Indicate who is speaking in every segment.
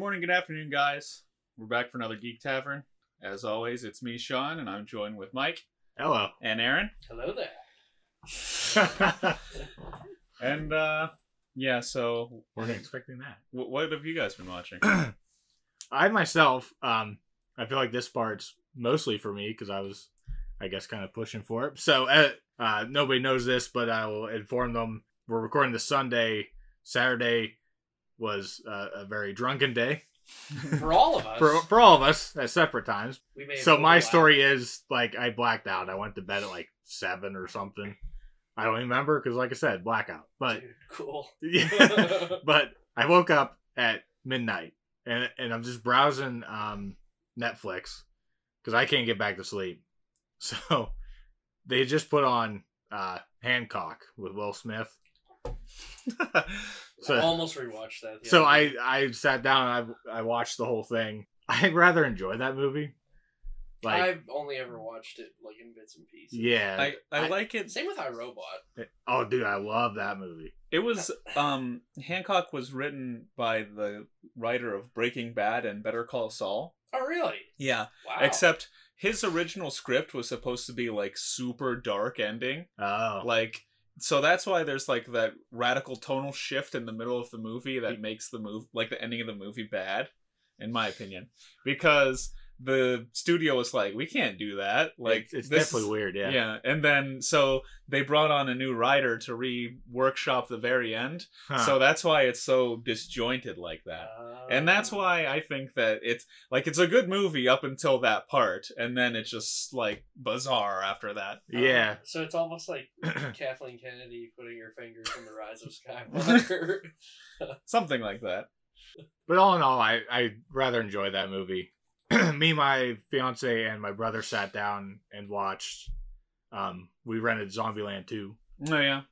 Speaker 1: morning, good afternoon, guys. We're back for another Geek Tavern. As always, it's me, Shawn, and I'm joined with Mike.
Speaker 2: Hello.
Speaker 1: And Aaron.
Speaker 3: Hello there.
Speaker 1: And, yeah, so...
Speaker 2: Weren't expecting that.
Speaker 1: What have you guys been watching?
Speaker 2: I myself, I feel like this part's mostly for me because I was, I guess, kind of pushing for it. So, nobody knows this, but I will inform them. We're recording this Sunday. Saturday was a very drunken day.
Speaker 3: For all of us.
Speaker 2: For all of us at separate times. So my
Speaker 3: overlap.
Speaker 2: story is, like, I blacked out. I went to bed at, like, 7 or something. I don't remember because, like I said, blackout. But
Speaker 3: Dude, cool.
Speaker 2: yeah, but I woke up at midnight and I'm just browsing Netflix because I can't get back to sleep. So they just put on Hancock with Will Smith.
Speaker 3: So I almost rewatched that.
Speaker 2: So I sat down and I watched the whole thing. I rather enjoyed that movie. Like,
Speaker 3: I've only ever watched it like in bits and pieces.
Speaker 2: Yeah.
Speaker 1: I like it.
Speaker 3: Same with iRobot.
Speaker 2: Oh, dude, I love that movie.
Speaker 1: It was, Hancock was written by the writer of Breaking Bad and Better Call Saul.
Speaker 3: Oh, really?
Speaker 1: Yeah.
Speaker 3: Wow.
Speaker 1: Except his original script was supposed to be, like, super dark ending.
Speaker 2: Oh.
Speaker 1: Like... So that's why there's, like, that radical tonal shift in the middle of the movie that makes the the ending of the movie bad, in my opinion. Because the studio was like, we can't do that. Like,
Speaker 2: it's definitely weird, yeah.
Speaker 1: Yeah, and then, so they brought on a new writer to re-workshop the very end.
Speaker 2: Huh.
Speaker 1: So that's why it's so disjointed like that. And that's why I think that it's a good movie up until that part, and then it's just, like, bizarre after that.
Speaker 2: Yeah.
Speaker 3: So it's almost like Kathleen Kennedy putting her fingers in the Rise of Skywalker.
Speaker 1: Something like that.
Speaker 2: But all in all, I rather enjoyed that movie. Me, my fiance, and my brother sat down and watched. We rented Zombieland 2.
Speaker 1: Oh, yeah.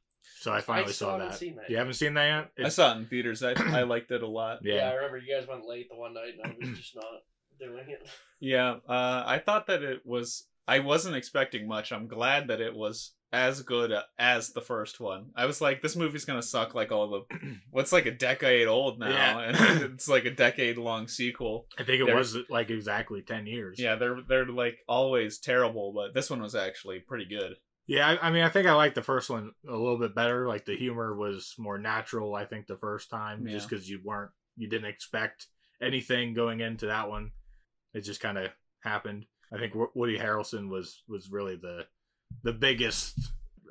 Speaker 2: So I finally saw that.
Speaker 3: Seen that.
Speaker 2: You haven't seen that yet?
Speaker 1: I saw it in theaters. I liked it a lot.
Speaker 3: Yeah, I remember you guys went late the one night and I was just not doing it.
Speaker 1: Yeah, I thought that it was... I wasn't expecting much. I'm glad that it was as good as the first one. I was like, this movie's gonna suck like all the... What's like a decade old now,
Speaker 2: Yeah.
Speaker 1: and it's like a decade-long sequel.
Speaker 2: I think it was like exactly 10 years.
Speaker 1: Yeah, they're like always terrible, but this one was actually pretty good.
Speaker 2: Yeah, I mean, I think I liked the first one a little bit better. Like, the humor was more natural, I think, the first time.
Speaker 1: Yeah.
Speaker 2: Just because you didn't expect anything going into that one. It just kind of happened. I think Woody Harrelson was really the biggest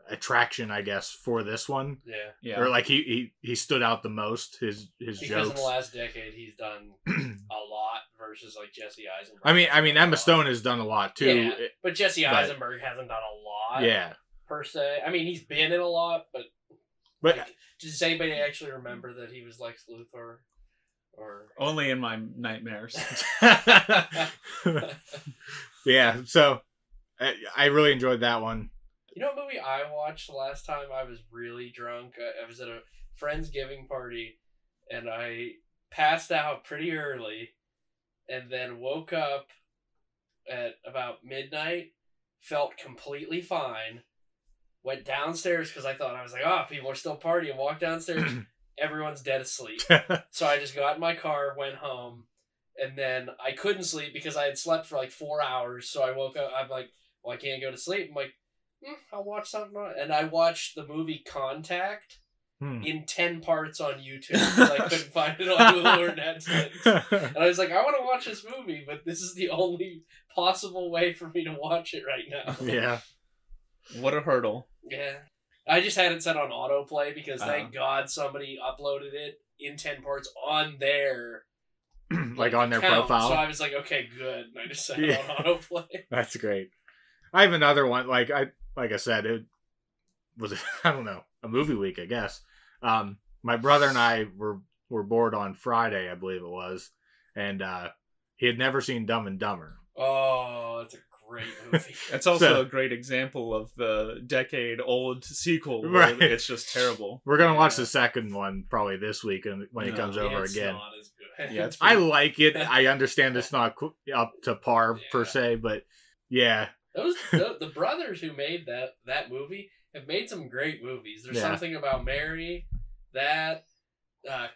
Speaker 2: attraction, I guess, for this one.
Speaker 3: Yeah.
Speaker 2: Or, like, he stood out the most, his
Speaker 3: because
Speaker 2: jokes.
Speaker 3: in the last decade, he's done a lot versus, like, Jesse Eisenberg.
Speaker 2: I mean, Emma Stone has done a lot, too.
Speaker 3: Yeah, but Jesse Eisenberg hasn't done a lot.
Speaker 2: Yeah.
Speaker 3: Per se. I mean, he's been in a lot, but like, does anybody actually remember that he was Lex Luthor? Or
Speaker 1: Only in my nightmares.
Speaker 2: Yeah, so I really enjoyed that one.
Speaker 3: You know what movie I watched the last time I was really drunk? I was at a Friendsgiving party, and I passed out pretty early, and then woke up at about midnight, felt completely fine, went downstairs because I was like, oh, people are still partying, walked downstairs, everyone's dead asleep. So I just got in my car, went home, and then I couldn't sleep because I had slept for like 4 hours, so I woke up, I'm like, well, I can't go to sleep. I'm like, I'll watch something. And I watched the movie Contact in 10 parts on YouTube because I couldn't find it on Hulu or Netflix. And I was like, I want to watch this movie, but this is the only possible way for me to watch it right now.
Speaker 2: Yeah.
Speaker 1: What a hurdle.
Speaker 3: Yeah. I just had it set on autoplay because thank God somebody uploaded it in 10 parts on their
Speaker 2: like on their
Speaker 3: account.
Speaker 2: profile.
Speaker 3: So I was like, okay, good. And I just set it on autoplay.
Speaker 2: That's great. I have another one. Like I said, it was, I don't know, a movie week, I guess. My brother and I were bored on Friday, I believe it was, and he had never seen Dumb and Dumber.
Speaker 3: Oh, it's a great movie.
Speaker 1: It's also a great example of the decade-old sequel.
Speaker 2: Right.
Speaker 1: It's just terrible.
Speaker 2: We're gonna watch the second one probably this week when it comes over
Speaker 3: it's
Speaker 2: again.
Speaker 3: Not as good.
Speaker 1: Yeah, it's
Speaker 2: I like it. I understand it's not up to par per se, but yeah.
Speaker 3: The brothers who made that movie have made some great movies. There's something about Mary, that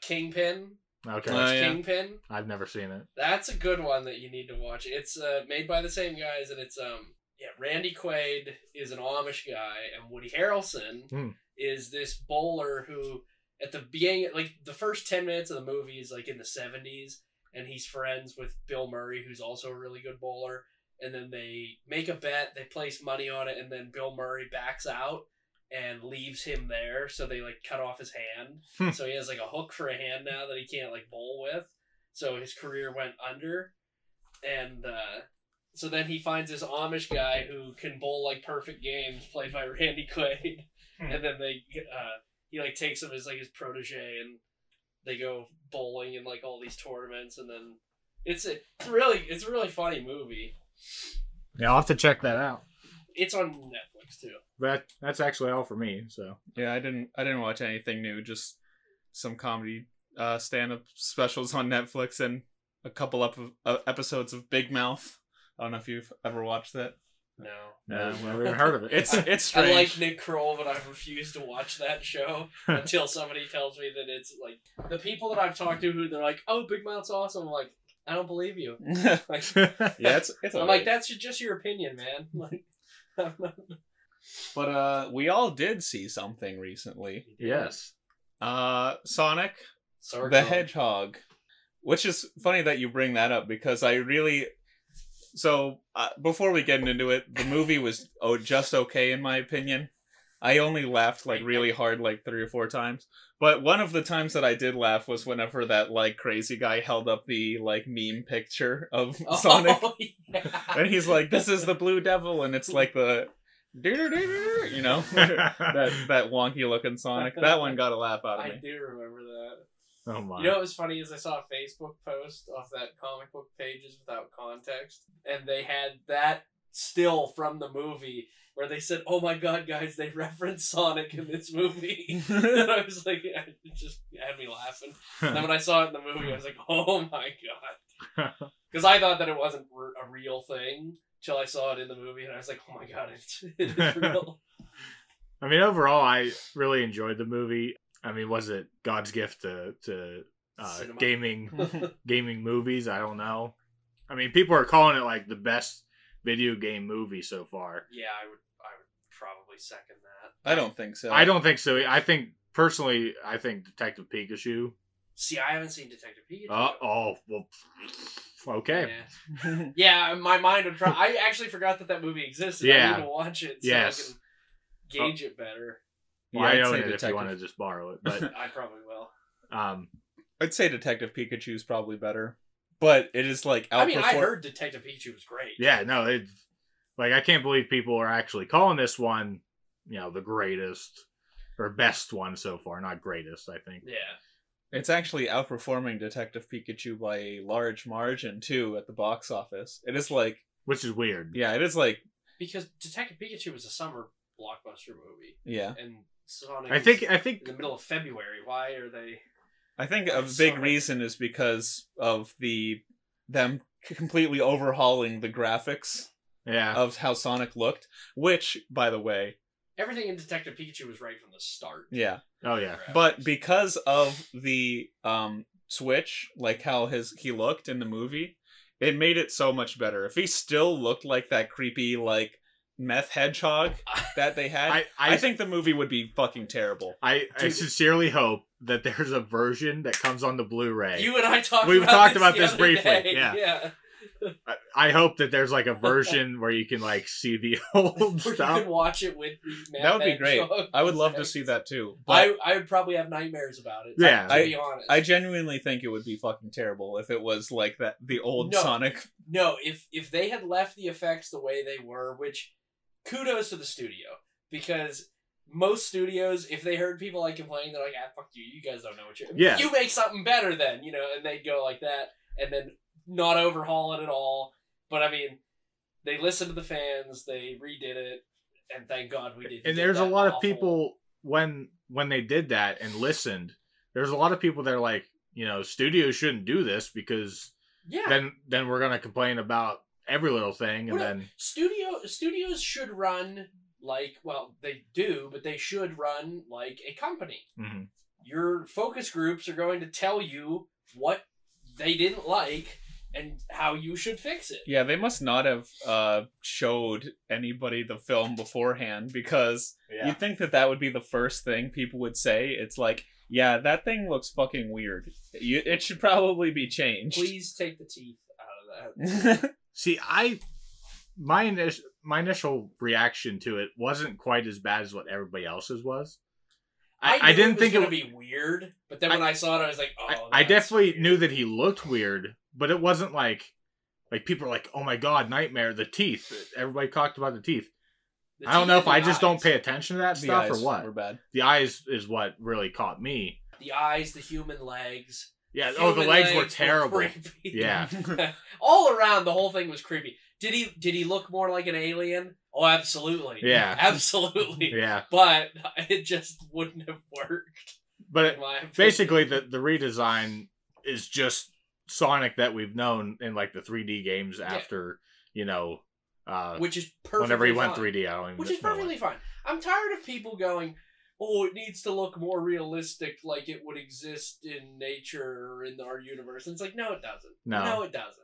Speaker 3: Kingpin.
Speaker 2: Okay.
Speaker 1: Yeah.
Speaker 3: Kingpin.
Speaker 2: I've never seen it.
Speaker 3: That's a good one that you need to watch. It's made by the same guys, and it's Randy Quaid is an Amish guy, and Woody Harrelson is this bowler who, at the beginning, like the first 10 minutes of the movie is like in the 70s, and he's friends with Bill Murray, who's also a really good bowler. And then they make a bet, they place money on it, and then Bill Murray backs out and leaves him there, so they like cut off his hand. So he has like a hook for a hand now that he can't like bowl with. So his career went under. And so then he finds this Amish guy who can bowl like perfect games, played by Randy Quaid. And then he like takes him as like his protege, and they go bowling in like all these tournaments, and then it's a really funny movie.
Speaker 2: Yeah, I'll have to check that out.
Speaker 3: It's on Netflix too.
Speaker 2: That's actually all for me. So
Speaker 1: yeah, I didn't watch anything new. Just some comedy stand-up specials on Netflix and a couple episodes of Big Mouth. I don't know if you've ever watched that.
Speaker 3: No,
Speaker 2: I've never even heard of it.
Speaker 1: It's strange.
Speaker 3: I like Nick Kroll, but I refuse to watch that show until somebody tells me that it's like the people that I've talked to who they're like, "Oh, Big Mouth's awesome." I'm like, I don't believe you. Like,
Speaker 1: yeah, it's
Speaker 3: I'm like, that's just your opinion, man. Like,
Speaker 1: but we all did see something recently.
Speaker 2: Yes.
Speaker 1: Sonic the Hedgehog, which is funny that you bring that up because I really. So before we get into it, the movie was just okay in my opinion. I only laughed like really hard like 3 or 4 times. But one of the times that I did laugh was whenever that like crazy guy held up the like meme picture of Sonic.
Speaker 3: Yeah.
Speaker 1: And he's like, "This is the Blue Devil," and it's like the you know, that wonky looking Sonic. That one got a laugh out of me.
Speaker 3: I do remember that.
Speaker 2: Oh my.
Speaker 3: You know what was funny is I saw a Facebook post off that comic book Pages Without Context, and they had that still from the movie where they said, "Oh my god, guys, they referenced Sonic in this movie." And I was like, it just had me laughing. And then when I saw it in the movie, I was like, "Oh my god," because I thought that it wasn't a real thing till I saw it in the movie, and I was like, "Oh my god, it is real."
Speaker 2: I mean, overall, I really enjoyed the movie. I mean, was it God's gift to gaming movies? I don't know. I mean, people are calling it like the best video game movie so far.
Speaker 3: Yeah, I would probably second that.
Speaker 1: I don't think so.
Speaker 2: I don't think so. I think Detective Pikachu.
Speaker 3: See, I haven't seen Detective Pikachu.
Speaker 2: Well, okay.
Speaker 3: Yeah, yeah, my mind would I actually forgot that movie existed.
Speaker 2: Yeah.
Speaker 3: I need to watch it so I can gauge it better.
Speaker 2: Yeah, I own it if you want to just borrow it, but
Speaker 3: I probably will.
Speaker 1: I'd say Detective Pikachu is probably better, but it is like
Speaker 3: I mean, I heard Detective Pikachu was great.
Speaker 2: Yeah, no, I can't believe people are actually calling this one, the greatest or best one so far. Not greatest, I think.
Speaker 3: Yeah.
Speaker 1: It's actually outperforming Detective Pikachu by a large margin too at the box office. It is like,
Speaker 2: which is weird.
Speaker 1: Yeah, it is like
Speaker 3: because Detective Pikachu was a summer blockbuster movie.
Speaker 1: Yeah.
Speaker 3: And Sonic
Speaker 2: I think
Speaker 3: in the middle of February. Why are they?
Speaker 1: I think a big reason is because of them completely overhauling the graphics of how Sonic looked, which, by the way,
Speaker 3: everything in Detective Pikachu was right from the start.
Speaker 1: Yeah.
Speaker 2: Oh yeah.
Speaker 1: But because of the switch, like how he looked in the movie, it made it so much better. If he still looked like that creepy like meth hedgehog that they had, I think the movie would be fucking terrible.
Speaker 2: I sincerely hope that there's a version that comes on the Blu-ray.
Speaker 3: You and I talked
Speaker 2: about this briefly.
Speaker 3: Day.
Speaker 2: Yeah. I hope that there's like a version where you can like see the old stuff.
Speaker 3: You can watch it with the
Speaker 1: that would be great. I would love to see that too. But
Speaker 3: I would probably have nightmares about it.
Speaker 2: Yeah,
Speaker 3: to be honest.
Speaker 1: I genuinely think it would be fucking terrible if it was like that the old Sonic.
Speaker 3: No, if they had left the effects the way they were, which kudos to the studio, because most studios, if they heard people like complaining, they're like, fuck you, you guys don't know what you're...
Speaker 2: Yeah.
Speaker 3: You make something better then, and they'd go like that, and then not overhaul it at all. But, I mean, they listened to the fans, they redid it, and thank God we did.
Speaker 2: And there's a lot of people, when they did that and listened, there's a lot of people that are like, studios shouldn't do this because then we're going to complain about every little thing, and then... Studios
Speaker 3: should run... they do, but they should run like a company.
Speaker 2: Mm-hmm.
Speaker 3: Your focus groups are going to tell you what they didn't like and how you should fix it.
Speaker 1: Yeah, they must not have showed anybody the film beforehand, because you'd think that would be the first thing people would say. It's like, yeah, that thing looks fucking weird. It should probably be changed.
Speaker 3: Please take the teeth out of that.
Speaker 2: See, my initial reaction to it wasn't quite as bad as what everybody else's was. I didn't think it
Speaker 3: was going to be weird, but then when I saw it, I was like, oh,
Speaker 2: I definitely
Speaker 3: weird.
Speaker 2: knew that he looked weird, but it wasn't like people are like, oh my god, nightmare, the teeth. Everybody talked about the teeth. I don't know if I just don't pay attention to that stuff or what.
Speaker 1: Were bad.
Speaker 2: The eyes is what really caught me.
Speaker 3: The eyes, the human legs.
Speaker 2: Yeah, the legs were terrible. Yeah.
Speaker 3: All around, the whole thing was creepy. Did he look more like an alien? Oh, absolutely.
Speaker 2: Yeah.
Speaker 3: Absolutely.
Speaker 2: Yeah.
Speaker 3: But it just wouldn't have worked.
Speaker 2: But basically, the redesign is just Sonic that we've known in like the 3D games after,
Speaker 3: which is perfectly
Speaker 2: whenever he
Speaker 3: fine.
Speaker 2: went 3D, I don't even
Speaker 3: which is perfectly fine. I'm tired of people going, oh, it needs to look more realistic, like it would exist in nature or in our universe. And it's like, no, it doesn't. No, it doesn't.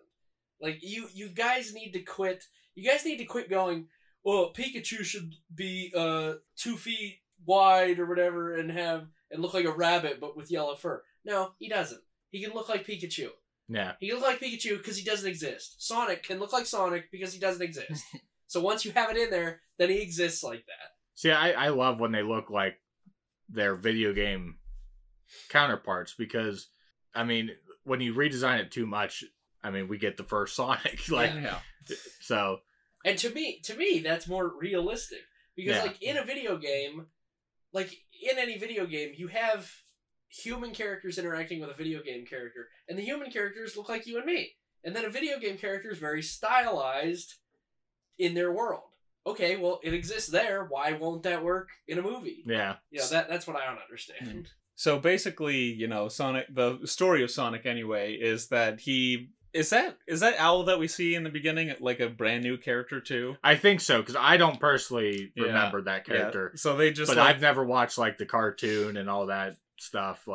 Speaker 3: Like, you guys need to quit. You guys need to quit going, well, Pikachu should be 2 feet wide or whatever and look like a rabbit but with yellow fur. No, he doesn't. He can look like Pikachu.
Speaker 2: Yeah.
Speaker 3: He can look like Pikachu because he doesn't exist. Sonic can look like Sonic because he doesn't exist. So once you have it in there, then he exists like that.
Speaker 2: See, I love when they look like their video game counterparts, because, I mean, when you redesign it too much, I mean, we get the first Sonic. So...
Speaker 3: And to me, that's more realistic. Because, in a video game, in any video game, you have human characters interacting with a video game character, and the human characters look like you and me. And then a video game character is very stylized in their world. Okay, well, it exists there. Why won't that work in a movie?
Speaker 2: Yeah.
Speaker 3: That's what I don't understand.
Speaker 1: So basically, Sonic, the story of Sonic anyway, is that he... Is that Owl that we see in the beginning like a brand new character too?
Speaker 2: I think so, because I don't personally remember that character.
Speaker 1: Yeah. So they just...
Speaker 2: But I've never watched like the cartoon and all that stuff.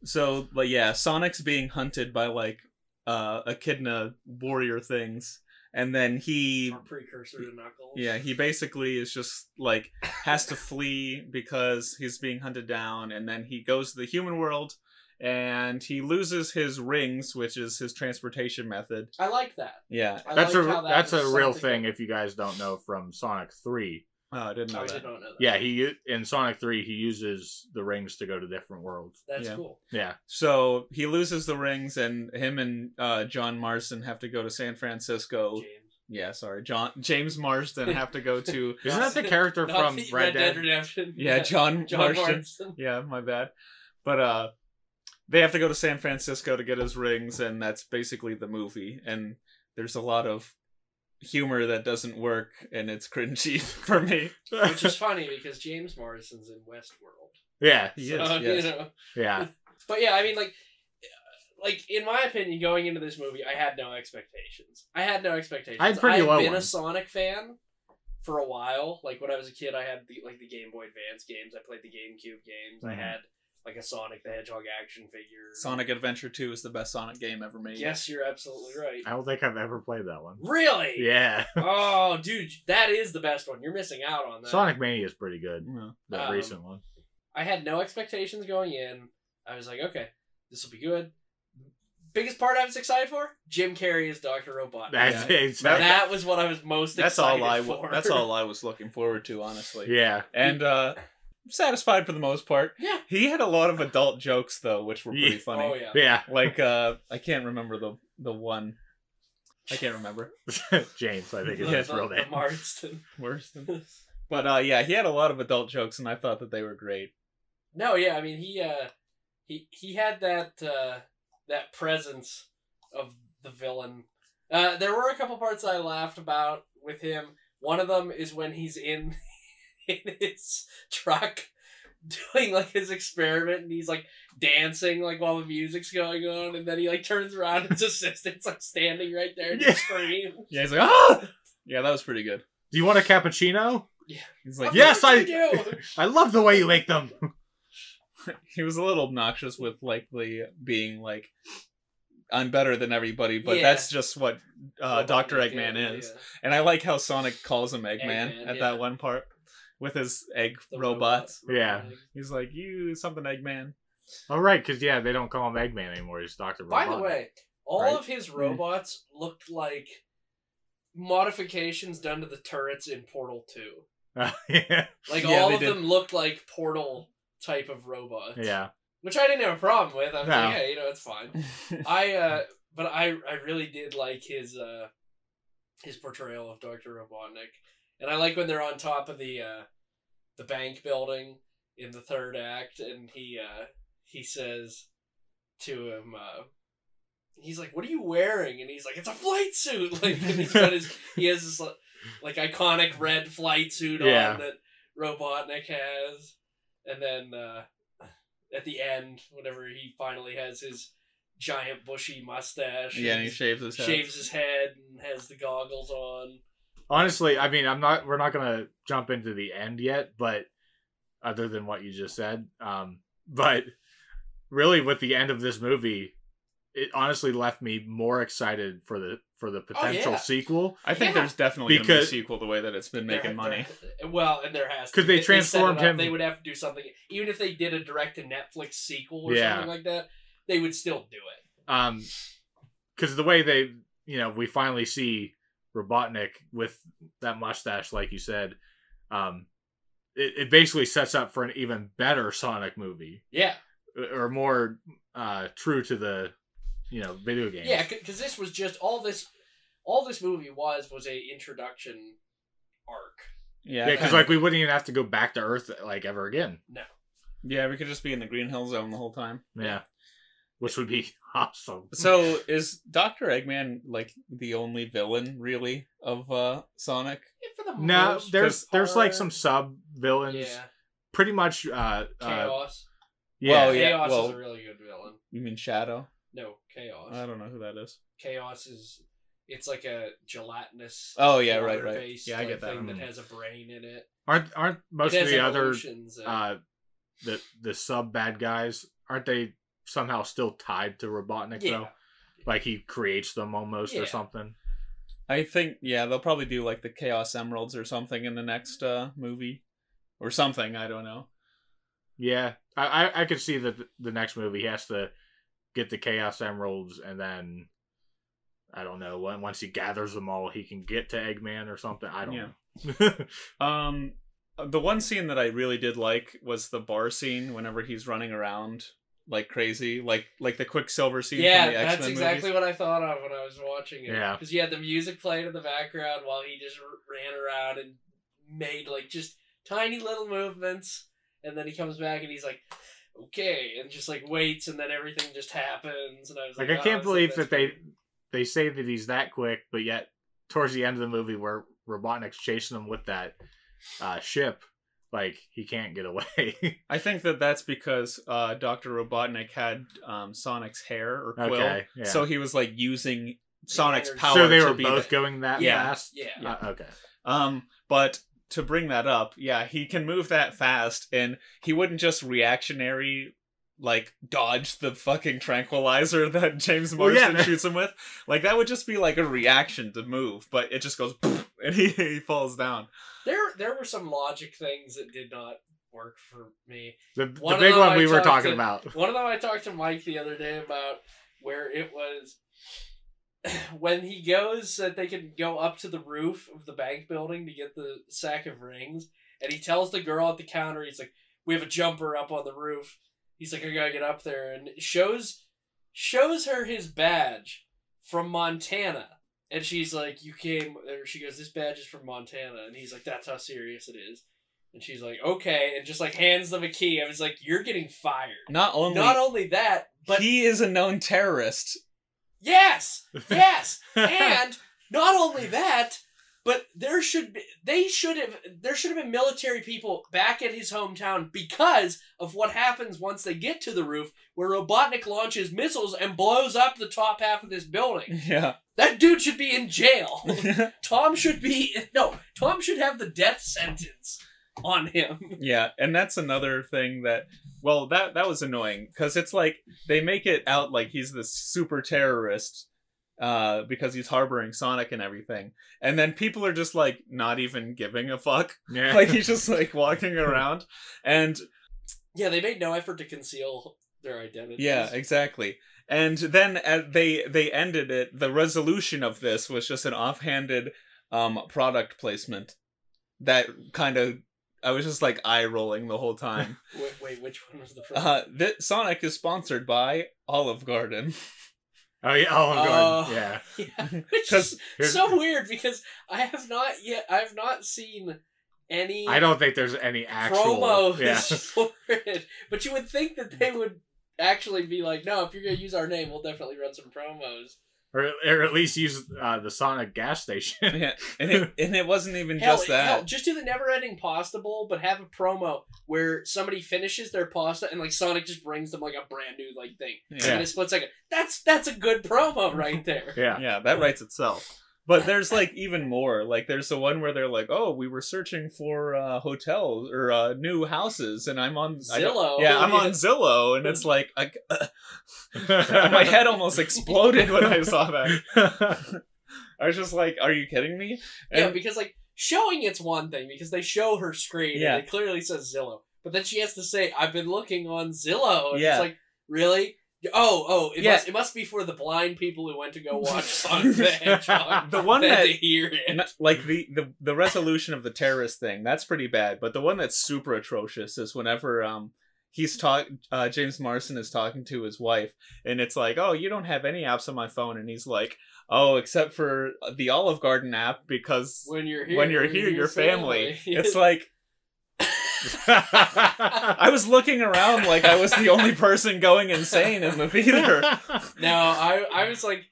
Speaker 1: So, but yeah, Sonic's being hunted by like echidna warrior things. And then he...
Speaker 3: Our precursor to Knuckles.
Speaker 1: Yeah, he basically is just like has to flee because he's being hunted down. And then he goes to the human world. And he loses his rings, which is his transportation method.
Speaker 3: I like that.
Speaker 1: Yeah.
Speaker 2: That's a real thing if you guys don't know from Sonic 3.
Speaker 1: Oh, I didn't know that.
Speaker 3: I did not know that.
Speaker 2: Yeah, in Sonic 3, he uses the rings to go to different worlds.
Speaker 3: That's cool.
Speaker 2: Yeah.
Speaker 1: So he loses the rings, and him and John Marston have to go to San Francisco. James Marston have to go to...
Speaker 2: Isn't that the character from Red Dead
Speaker 3: Redemption?
Speaker 1: Yeah, John Marston. Yeah, my bad. But, they have to go to San Francisco to get his rings, and that's basically the movie. And there's a lot of humor that doesn't work, and it's cringy for me.
Speaker 3: Which is funny, because James Morrison's in Westworld.
Speaker 2: Yeah,
Speaker 1: he is. Yes.
Speaker 2: Yeah.
Speaker 3: But yeah, I mean, like in my opinion, going into this movie, I had no expectations. I had
Speaker 2: I've been
Speaker 3: a Sonic fan for a while. Like when I was a kid, I had the Game Boy Advance games. I played the GameCube games.
Speaker 2: Mm-hmm.
Speaker 3: I had like a Sonic the Hedgehog action figure.
Speaker 1: Sonic Adventure 2 is the best Sonic game ever made.
Speaker 3: Yes, you're absolutely right.
Speaker 2: I don't think I've ever played that one.
Speaker 3: Really?
Speaker 2: Yeah.
Speaker 3: Oh, dude, that is the best one. You're missing out on that.
Speaker 2: Sonic Mania is pretty good.
Speaker 1: Yeah.
Speaker 2: That recent one.
Speaker 3: I had no expectations going in. I was like, okay, this will be good. Biggest part I was excited for? Jim Carrey as Dr. Robotnik. That was what I was most excited for.
Speaker 1: That's all I was looking forward to, honestly.
Speaker 2: Yeah.
Speaker 1: And, satisfied for the most part.
Speaker 3: Yeah.
Speaker 1: He had a lot of adult jokes though, which were pretty funny.
Speaker 3: Oh yeah.
Speaker 2: Yeah.
Speaker 1: Like I can't remember the one. I can't remember.
Speaker 2: James, I think is his real name.
Speaker 3: Marston.
Speaker 1: But yeah, he had a lot of adult jokes, and I thought that they were great.
Speaker 3: No, yeah, I mean he had that that presence of the villain. There were a couple parts I laughed about with him. One of them is when he's in his truck doing like his experiment, and he's like dancing like while the music's going on, and then he like turns around and his assistant's like standing right there and just screams.
Speaker 1: Yeah, he's like, ah! Yeah, that was pretty good.
Speaker 2: Do you want a cappuccino?
Speaker 3: Yeah.
Speaker 1: He's like,
Speaker 2: yes, I do. I love the way you make them.
Speaker 1: He was a little obnoxious with like the being like I'm better than everybody, but
Speaker 3: Yeah.
Speaker 1: that's just what Dr.
Speaker 3: Robotnik
Speaker 1: Eggman is.
Speaker 3: yeah.
Speaker 1: And I like how Sonic calls him Eggman
Speaker 3: Eggman,
Speaker 1: at
Speaker 3: yeah.
Speaker 1: that one part with his egg
Speaker 3: The
Speaker 1: robots.
Speaker 2: Yeah.
Speaker 3: robot.
Speaker 1: He's like, you something Eggman.
Speaker 2: Oh, right, because, yeah, they don't call him Eggman anymore. He's Dr. Robotnik.
Speaker 3: By the way, all
Speaker 2: Right?
Speaker 3: of his robots looked like modifications done to the turrets in Portal 2.
Speaker 2: Yeah.
Speaker 3: Like,
Speaker 1: Yeah,
Speaker 3: all
Speaker 1: they
Speaker 3: of
Speaker 1: did.
Speaker 3: them looked like Portal type of robots.
Speaker 2: Yeah.
Speaker 3: Which I didn't have a problem with. I was
Speaker 2: No.
Speaker 3: like, hey, it's fine. But I really did like his portrayal of Dr. Robotnik. And I like when they're on top of the bank building in the third act, and he says to him, he's like, "What are you wearing?" And he's like, "It's a flight suit." Like, and he has this like iconic red flight suit
Speaker 2: Yeah.
Speaker 3: on that Robotnik has, and then at the end, whenever he finally has his giant bushy mustache,
Speaker 1: Yeah, and he shaves his head.
Speaker 3: and has the goggles on.
Speaker 2: Honestly, I mean, we're not going to jump into the end yet, but other than what you just said, but really with the end of this movie, it honestly left me more excited for the potential
Speaker 3: yeah.
Speaker 2: sequel.
Speaker 1: I think
Speaker 3: Yeah.
Speaker 1: there's definitely going to be a
Speaker 2: Because-
Speaker 1: sequel the way that it's been making money.
Speaker 3: Well, and there has to.
Speaker 2: 'Cause they
Speaker 3: If set
Speaker 2: transformed
Speaker 3: it up,
Speaker 2: him-
Speaker 3: They would have to do something. Even if they did a direct-to-Netflix sequel or
Speaker 2: Yeah.
Speaker 3: something like that, they would still do it.
Speaker 2: Because the way they, we finally see Robotnik with that mustache, like you said, it basically sets up for an even better Sonic movie,
Speaker 3: Yeah.
Speaker 2: or more true to the, video games.
Speaker 3: Yeah, because this was just all this movie was a introduction arc.
Speaker 1: Yeah,
Speaker 2: Yeah, because like we wouldn't even have to go back to Earth like ever again.
Speaker 3: No.
Speaker 1: yeah, we could just be in the Green Hill Zone the whole time.
Speaker 2: Yeah, which would be awesome.
Speaker 1: So is Dr. Eggman like the only villain really of Sonic?
Speaker 3: Yeah, for the
Speaker 2: No,
Speaker 3: most
Speaker 2: there's like
Speaker 3: part,
Speaker 2: some sub villains.
Speaker 3: Yeah.
Speaker 2: Pretty much.
Speaker 3: Chaos.
Speaker 2: Yeah.
Speaker 1: Well, yeah,
Speaker 3: Chaos
Speaker 1: well-
Speaker 3: is a really good villain.
Speaker 1: You mean Shadow?
Speaker 3: No, Chaos.
Speaker 1: I don't know who that is.
Speaker 3: Chaos is. It's like a gelatinous.
Speaker 1: Oh, yeah, right.
Speaker 3: water-based,
Speaker 1: Yeah, I get that.
Speaker 3: thing that
Speaker 2: Mm.
Speaker 3: has a brain in it.
Speaker 2: Aren't most
Speaker 3: It
Speaker 2: of
Speaker 3: has
Speaker 2: the other
Speaker 3: emotions and-
Speaker 2: the sub bad guys, aren't they somehow still tied to Robotnik though? Like he creates them almost
Speaker 3: Yeah.
Speaker 2: or something.
Speaker 1: I think, yeah, they'll probably do like the Chaos Emeralds or something in the next movie. Or something, I don't know.
Speaker 2: Yeah, I could see that the next movie he has to get the Chaos Emeralds, and then I don't know, once he gathers them all, he can get to Eggman or something. I don't know.
Speaker 1: The one scene that I really did like was the bar scene whenever he's running around like crazy, like the Quicksilver scene
Speaker 3: Yeah,
Speaker 1: from the X-Men
Speaker 3: that's exactly
Speaker 1: movies.
Speaker 3: what I thought of when I was watching it.
Speaker 2: Yeah.
Speaker 3: Because you had the music playing in the background while he just ran around and made like just tiny little movements, and then he comes back and he's like, "Okay," and just like waits, and then everything just happens. And I was like,
Speaker 2: Like I can't
Speaker 3: "Oh,
Speaker 2: believe
Speaker 3: that's
Speaker 2: that
Speaker 3: great."
Speaker 2: they say that he's that quick, but yet towards the end of the movie where Robotnik's chasing him with that ship, like he can't get away.
Speaker 1: I think that's because Dr. Robotnik had Sonic's hair or quill,
Speaker 2: Okay, yeah.
Speaker 1: so he was like using Sonic's
Speaker 3: energy.
Speaker 1: power.
Speaker 2: So they
Speaker 1: to
Speaker 2: were
Speaker 1: be
Speaker 2: both going that
Speaker 3: Yeah,
Speaker 2: fast.
Speaker 3: yeah.
Speaker 2: Okay.
Speaker 1: But to bring that up, yeah, he can move that fast, and he wouldn't just reactionary like dodge the fucking tranquilizer that James Marsden shoots him with. Like that would just be like a reaction to move, but it just goes poof, and he falls down.
Speaker 3: There were some logic things that did not work for me.
Speaker 2: The
Speaker 3: One
Speaker 2: big
Speaker 3: of them
Speaker 2: one
Speaker 3: I
Speaker 2: we were
Speaker 3: talked
Speaker 2: talking
Speaker 3: to-
Speaker 2: about.
Speaker 3: One of them I talked to Mike the other day about, where it was when he goes that they can go up to the roof of the bank building to get the sack of rings, and he tells the girl at the counter, he's like, "We have a jumper up on the roof." He's like, "I gotta get up there," and shows her his badge from Montana. And she's like, "You came," or she goes, "This badge is from Montana." And he's like, "That's how serious it is." And she's like, "Okay," and just like hands them a key. I was like, "You're getting fired."
Speaker 1: Not only
Speaker 3: that, but
Speaker 1: he is a known terrorist.
Speaker 3: yes, and not only that, but there should have been military people back at his hometown because of what happens once they get to the roof, where Robotnik launches missiles and blows up the top half of this building.
Speaker 1: Yeah.
Speaker 3: That dude should be in jail. Tom should have the death sentence. on him.
Speaker 1: Yeah, and that's another thing that, well, that was annoying, because it's like, they make it out like he's this super terrorist, because he's harboring Sonic and everything, and then people are just like not even giving a fuck.
Speaker 2: Yeah.
Speaker 1: Like, he's just like walking around, and
Speaker 3: Yeah, they made no effort to conceal their identities.
Speaker 1: yeah, exactly. And then they ended it. The resolution of this was just an offhanded product placement that kind of, I was just like eye rolling the whole time.
Speaker 3: Wait, which one was the first?
Speaker 1: Sonic is sponsored by Olive Garden.
Speaker 2: Oh yeah, Olive Garden. Yeah.
Speaker 3: Yeah. Which is so weird because I have not seen any.
Speaker 2: I don't think there's any actual
Speaker 3: promos for it, but you would think that they would actually be like, no, if you're gonna use our name, we'll definitely run some promos.
Speaker 2: Or at least use the Sonic gas station.
Speaker 1: Yeah, and it wasn't even just that.
Speaker 3: Hell, just do the never-ending pasta bowl, but have a promo where somebody finishes their pasta and like Sonic just brings them like a brand new like thing.
Speaker 1: Yeah.
Speaker 3: In a split second. That's a good promo right there.
Speaker 2: Yeah,
Speaker 1: that writes itself. But there's like even more. Like there's the one where they're like, "Oh, we were searching for hotels or new houses, and I'm on
Speaker 3: Zillow."
Speaker 1: I'm on Zillow, and it's like my head almost exploded when I saw that. I was just like, "Are you kidding me?" And
Speaker 3: Yeah, because like showing it's one thing because they show her screen
Speaker 1: Yeah.
Speaker 3: and it clearly says Zillow, but then she has to say, "I've been looking on Zillow," and
Speaker 1: Yeah.
Speaker 3: it's like, really? Oh,
Speaker 1: Yeah.
Speaker 3: it must be for the blind people who went to go watch Sonic the Hedgehog.
Speaker 1: The one
Speaker 3: then
Speaker 1: that
Speaker 3: to hear it.
Speaker 1: like the resolution of the terrorist thing, that's pretty bad. But the one that's super atrocious is whenever James Marsden is talking to his wife, and it's like, "Oh, you don't have any apps on my phone," and he's like, "Oh, except for the Olive Garden app, because
Speaker 3: When you're here,
Speaker 1: your family." It's like, I was looking around like I was the only person going insane in the theater.
Speaker 3: No, I was like,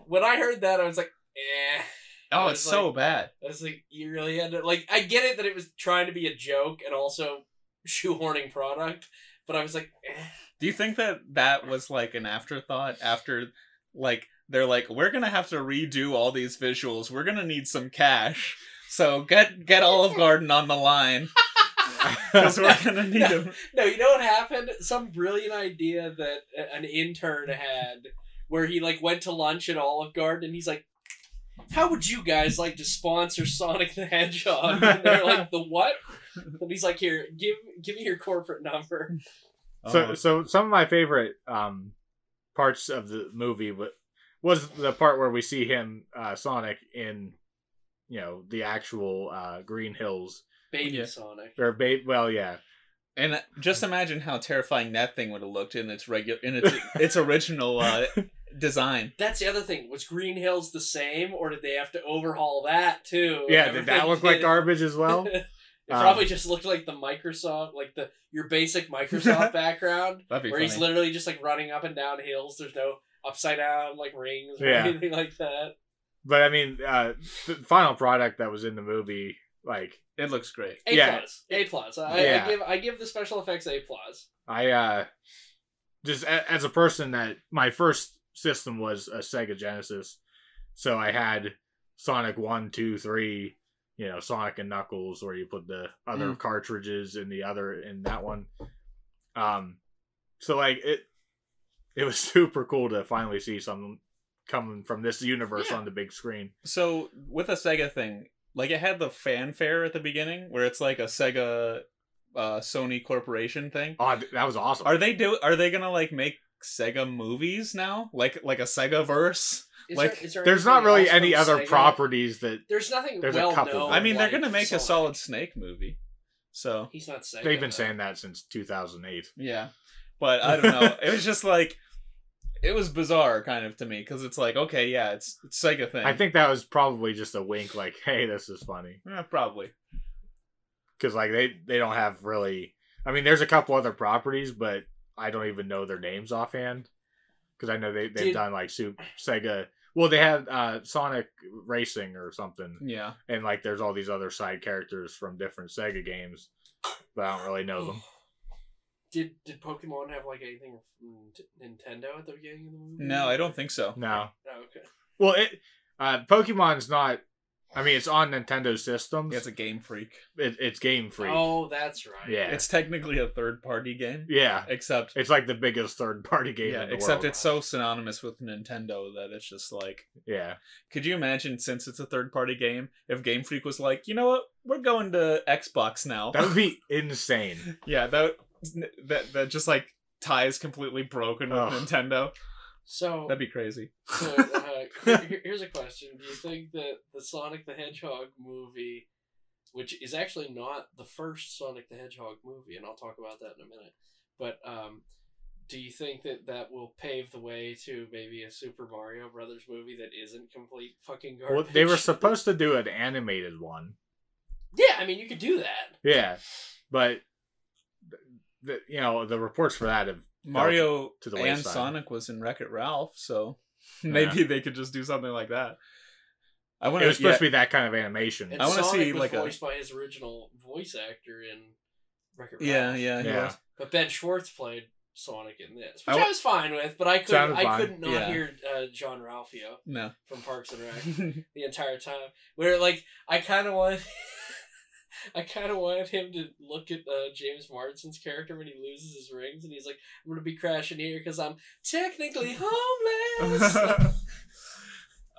Speaker 3: when I heard that, I was like, eh.
Speaker 1: Oh, it's so bad.
Speaker 3: I was like, you really had to, like, I get it that it was trying to be a joke and also shoehorning product, but I was like, eh.
Speaker 1: Do you think that was like an afterthought after, like, they're like, we're gonna have to redo all these visuals, we're gonna need some cash, so get Olive Garden on the line. Because we're gonna need them.
Speaker 3: No, you know what happened? Some brilliant idea that an intern had, where he like went to lunch at Olive Garden, and he's like, "How would you guys like to sponsor Sonic the Hedgehog?" And they're like, "The what?" And he's like, "Here, give me your corporate number."
Speaker 2: So some of my favorite parts of the movie was the part where we see him Sonic in, the actual Green Hills.
Speaker 3: Baby Sonic.
Speaker 2: Or well, yeah.
Speaker 1: And just imagine how terrifying that thing would have looked in its its original design.
Speaker 3: That's the other thing. Was Green Hills the same, or did they have to overhaul that too?
Speaker 2: Yeah, did that look like garbage as well?
Speaker 3: It probably just looked like the Microsoft, like your basic Microsoft background,
Speaker 1: That'd be
Speaker 3: where
Speaker 1: funny.
Speaker 3: he's literally just like running up and down hills. There's no upside down like rings or
Speaker 2: Yeah.
Speaker 3: anything like that.
Speaker 2: But I mean, the final product that was in the movie, like,
Speaker 1: It looks great.
Speaker 3: A plus.
Speaker 2: Yeah.
Speaker 3: I give the special effects A plus.
Speaker 2: I just as a person that my first system was a Sega Genesis, so I had Sonic 1, 2, 3, Sonic and Knuckles, where you put the other cartridges in that one. So like it was super cool to finally see something coming from this universe on the big screen.
Speaker 1: So with a Sega thing, like, it had the fanfare at the beginning where it's like a Sega Sony Corporation thing.
Speaker 2: Oh, that was awesome.
Speaker 1: Are they gonna like make Sega movies now? Like a Sega verse?
Speaker 3: Is there
Speaker 2: There's not
Speaker 3: anything
Speaker 2: really
Speaker 3: else
Speaker 2: any
Speaker 3: from
Speaker 2: other
Speaker 3: Sega?
Speaker 2: proprities that
Speaker 3: There's nothing
Speaker 2: There's a
Speaker 3: well
Speaker 2: couple.
Speaker 3: known.
Speaker 1: I mean, they're
Speaker 3: like
Speaker 1: gonna make a
Speaker 3: Sonic.
Speaker 1: Solid Snake movie. So
Speaker 3: He's not Sega.
Speaker 2: they've been
Speaker 3: though.
Speaker 2: saying that since 2008.
Speaker 1: yeah, but I don't know. It was just like, it was bizarre kind of to me, because it's like, okay, yeah, it's Sega thing.
Speaker 2: I think that was probably just a wink, like, hey, this is funny.
Speaker 1: Yeah, probably.
Speaker 2: Because like they don't have really. I mean, there's a couple other properties, but I don't even know their names offhand. Because I know they've done like Sega. Well, they had Sonic Racing or something.
Speaker 1: Yeah.
Speaker 2: And like there's all these other side characters from different Sega games, but I don't really know them.
Speaker 3: Did Pokemon have like anything from Nintendo at the beginning of the movie?
Speaker 1: No, I don't think so.
Speaker 2: No.
Speaker 3: Oh, okay.
Speaker 2: Well, Pokemon's not I mean, it's on Nintendo systems.
Speaker 1: It's a Game Freak.
Speaker 2: It's Game Freak.
Speaker 3: Oh, that's right.
Speaker 2: Yeah.
Speaker 1: It's technically a third-party game.
Speaker 2: Yeah.
Speaker 1: Except
Speaker 2: it's like the biggest third-party game in the
Speaker 1: except
Speaker 2: world.
Speaker 1: it's so synonymous with Nintendo that it's just like...
Speaker 2: Yeah.
Speaker 1: Could you imagine, since it's a third-party game, if Game Freak was like, you know what, we're going to Xbox now.
Speaker 2: That would be insane.
Speaker 1: Yeah, that just like ties completely broken with Nintendo.
Speaker 3: So
Speaker 1: that'd be crazy.
Speaker 3: So here's a question: do you think that the Sonic the Hedgehog movie, which is actually not the first Sonic the Hedgehog movie, and I'll talk about that in a minute, but do you think that will pave the way to maybe a Super Mario Brothers movie that isn't complete fucking garbage?
Speaker 2: Well, they were supposed to do an animated one.
Speaker 3: Yeah, I mean, you could do that.
Speaker 2: Yeah, but the reports for that have
Speaker 1: Mario
Speaker 2: to the
Speaker 1: and
Speaker 2: wayside.
Speaker 1: Sonic was in Wreck-It Ralph, so maybe they could just do something like that.
Speaker 2: It was supposed to be that kind of animation.
Speaker 3: And
Speaker 1: I want to see
Speaker 3: was
Speaker 1: like
Speaker 3: voiced by his original voice actor in Wreck-It
Speaker 1: Ralph.
Speaker 3: Yeah.
Speaker 1: He was.
Speaker 3: But Ben Schwartz played Sonic in this, which I was fine with, but I couldn't not hear John Ralphio from Parks and Rec the entire time. Where like I kind of wanted him to look at James Marsden's character when he loses his rings, and he's like, "I'm gonna be crashing here because I'm technically homeless."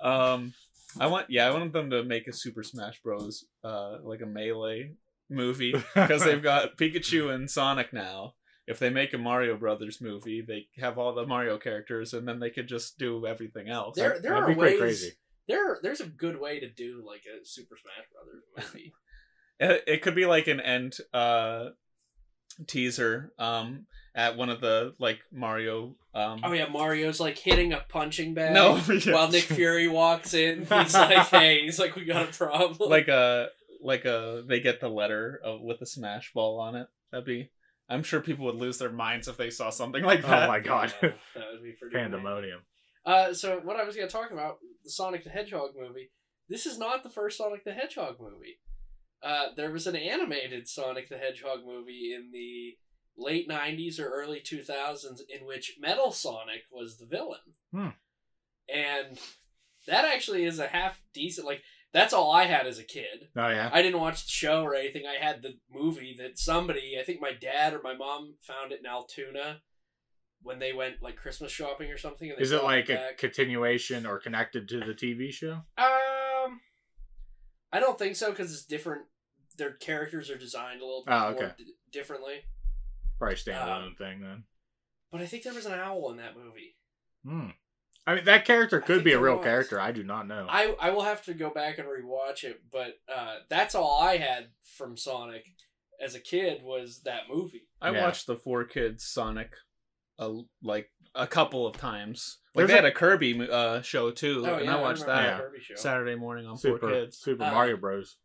Speaker 1: I want them to make a Super Smash Bros. Like a Melee movie because they've got Pikachu and Sonic now. If they make a Mario Brothers movie, they have all the Mario characters, and then they could just do everything else.
Speaker 3: There are
Speaker 2: be
Speaker 3: ways.
Speaker 2: Crazy.
Speaker 3: There's a good way to do like a Super Smash Brothers movie.
Speaker 1: It could be like an end teaser at one of the like Mario.
Speaker 3: Oh yeah, Mario's like hitting a punching bag.
Speaker 1: No,
Speaker 3: while Nick Fury walks in, he's like, "Hey," he's like, "We got a problem."
Speaker 1: Like they get the letter with the Smash Ball on it. That'd be. I'm sure people would lose their minds if they saw something like that.
Speaker 2: Oh my god,
Speaker 3: that would be pretty
Speaker 2: pandemonium.
Speaker 3: So what I was going to talk about, the Sonic the Hedgehog movie. This is not the first Sonic the Hedgehog movie. There was an animated Sonic the Hedgehog movie in the late 90s or early 2000s in which Metal Sonic was the villain. And that actually is a half decent, like, that's all I had as a kid.
Speaker 2: Oh, yeah?
Speaker 3: I didn't watch the show or anything. I had the movie that somebody, I think my dad or my mom found it in Altoona when they went, like, Christmas shopping or something. And they
Speaker 2: is it like
Speaker 3: a
Speaker 2: continuation or connected to the TV show?
Speaker 3: I don't think so, because it's different. Their characters are designed a little more differently.
Speaker 2: Probably standalone thing, then.
Speaker 3: But I think there was an owl in that movie.
Speaker 2: I mean, that character could be a real character. I do not know.
Speaker 3: I will have to go back and rewatch it, but that's all I had from Sonic as a kid was that movie.
Speaker 1: I watched the 4Kids Sonic like a couple of times. Like they had a Kirby show too, and I watched that Saturday morning on 4Kids.
Speaker 2: Super Mario Bros.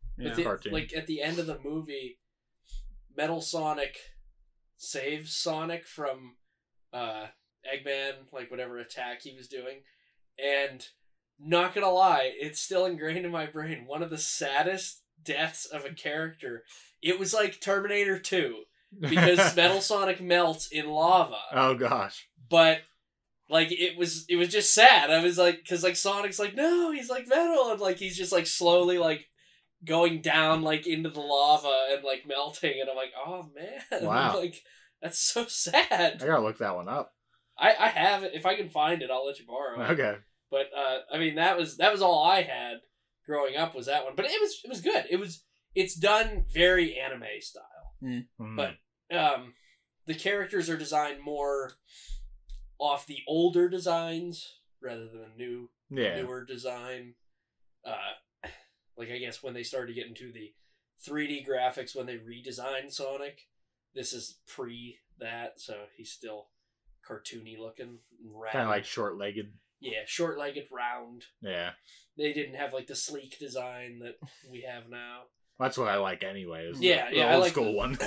Speaker 3: Cartoon. Like at the end of the movie, Metal Sonic saves Sonic from Eggman, like whatever attack he was doing, and not gonna lie, it's still ingrained in my brain. One of the saddest deaths of a character. It was like Terminator 2 because Metal Sonic melts in lava.
Speaker 2: Oh gosh!
Speaker 3: But like it was just sad. I was like, because like Sonic's like, no, he's like metal, and like he's just like slowly like going down like into the lava and like melting, and I'm like, oh man,
Speaker 2: wow,
Speaker 3: like that's so sad.
Speaker 2: I gotta look that one up.
Speaker 3: I have it. If I can find it, I'll let you borrow it.
Speaker 2: Okay.
Speaker 3: But I mean that was all I had growing up was that one. But it was good. It's done very anime style. But the characters are designed more off the older designs rather than a newer design. Like I guess when they started getting to the 3D graphics when they redesigned Sonic, this is pre that, so he's still cartoony looking,
Speaker 2: kind of like short-legged.
Speaker 3: Yeah, short-legged, round.
Speaker 2: Yeah,
Speaker 3: they didn't have like the sleek design that we have now.
Speaker 2: That's what I like anyway.
Speaker 3: Yeah,
Speaker 2: the
Speaker 3: I
Speaker 2: old
Speaker 3: like
Speaker 2: school one.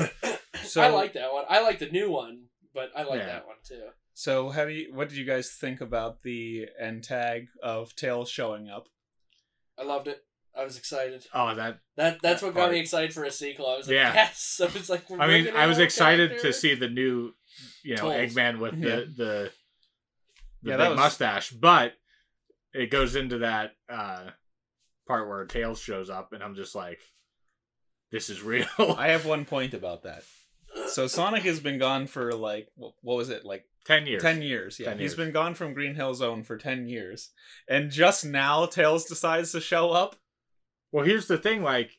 Speaker 3: So I like that one. I like the new one, but I like that one too.
Speaker 1: So what did you guys think about the end tag of Tails showing up?
Speaker 3: I loved it. I was excited.
Speaker 2: Oh,
Speaker 3: that's what got me excited for a sequel. I was like, yes. So it's like,
Speaker 2: I mean, I was excited
Speaker 3: character.
Speaker 2: to see the new, Eggman with the big mustache, but it goes into that part where Tails shows up, and I'm just like, this is real.
Speaker 1: I have one point about that. So Sonic has been gone for like, what was it, like
Speaker 2: 10 years.
Speaker 1: 10 years, yeah.
Speaker 2: 10
Speaker 1: He's
Speaker 2: years.
Speaker 1: been gone from Green Hill Zone for 10 years. And just now Tails decides to show up?
Speaker 2: Well, here's the thing, like,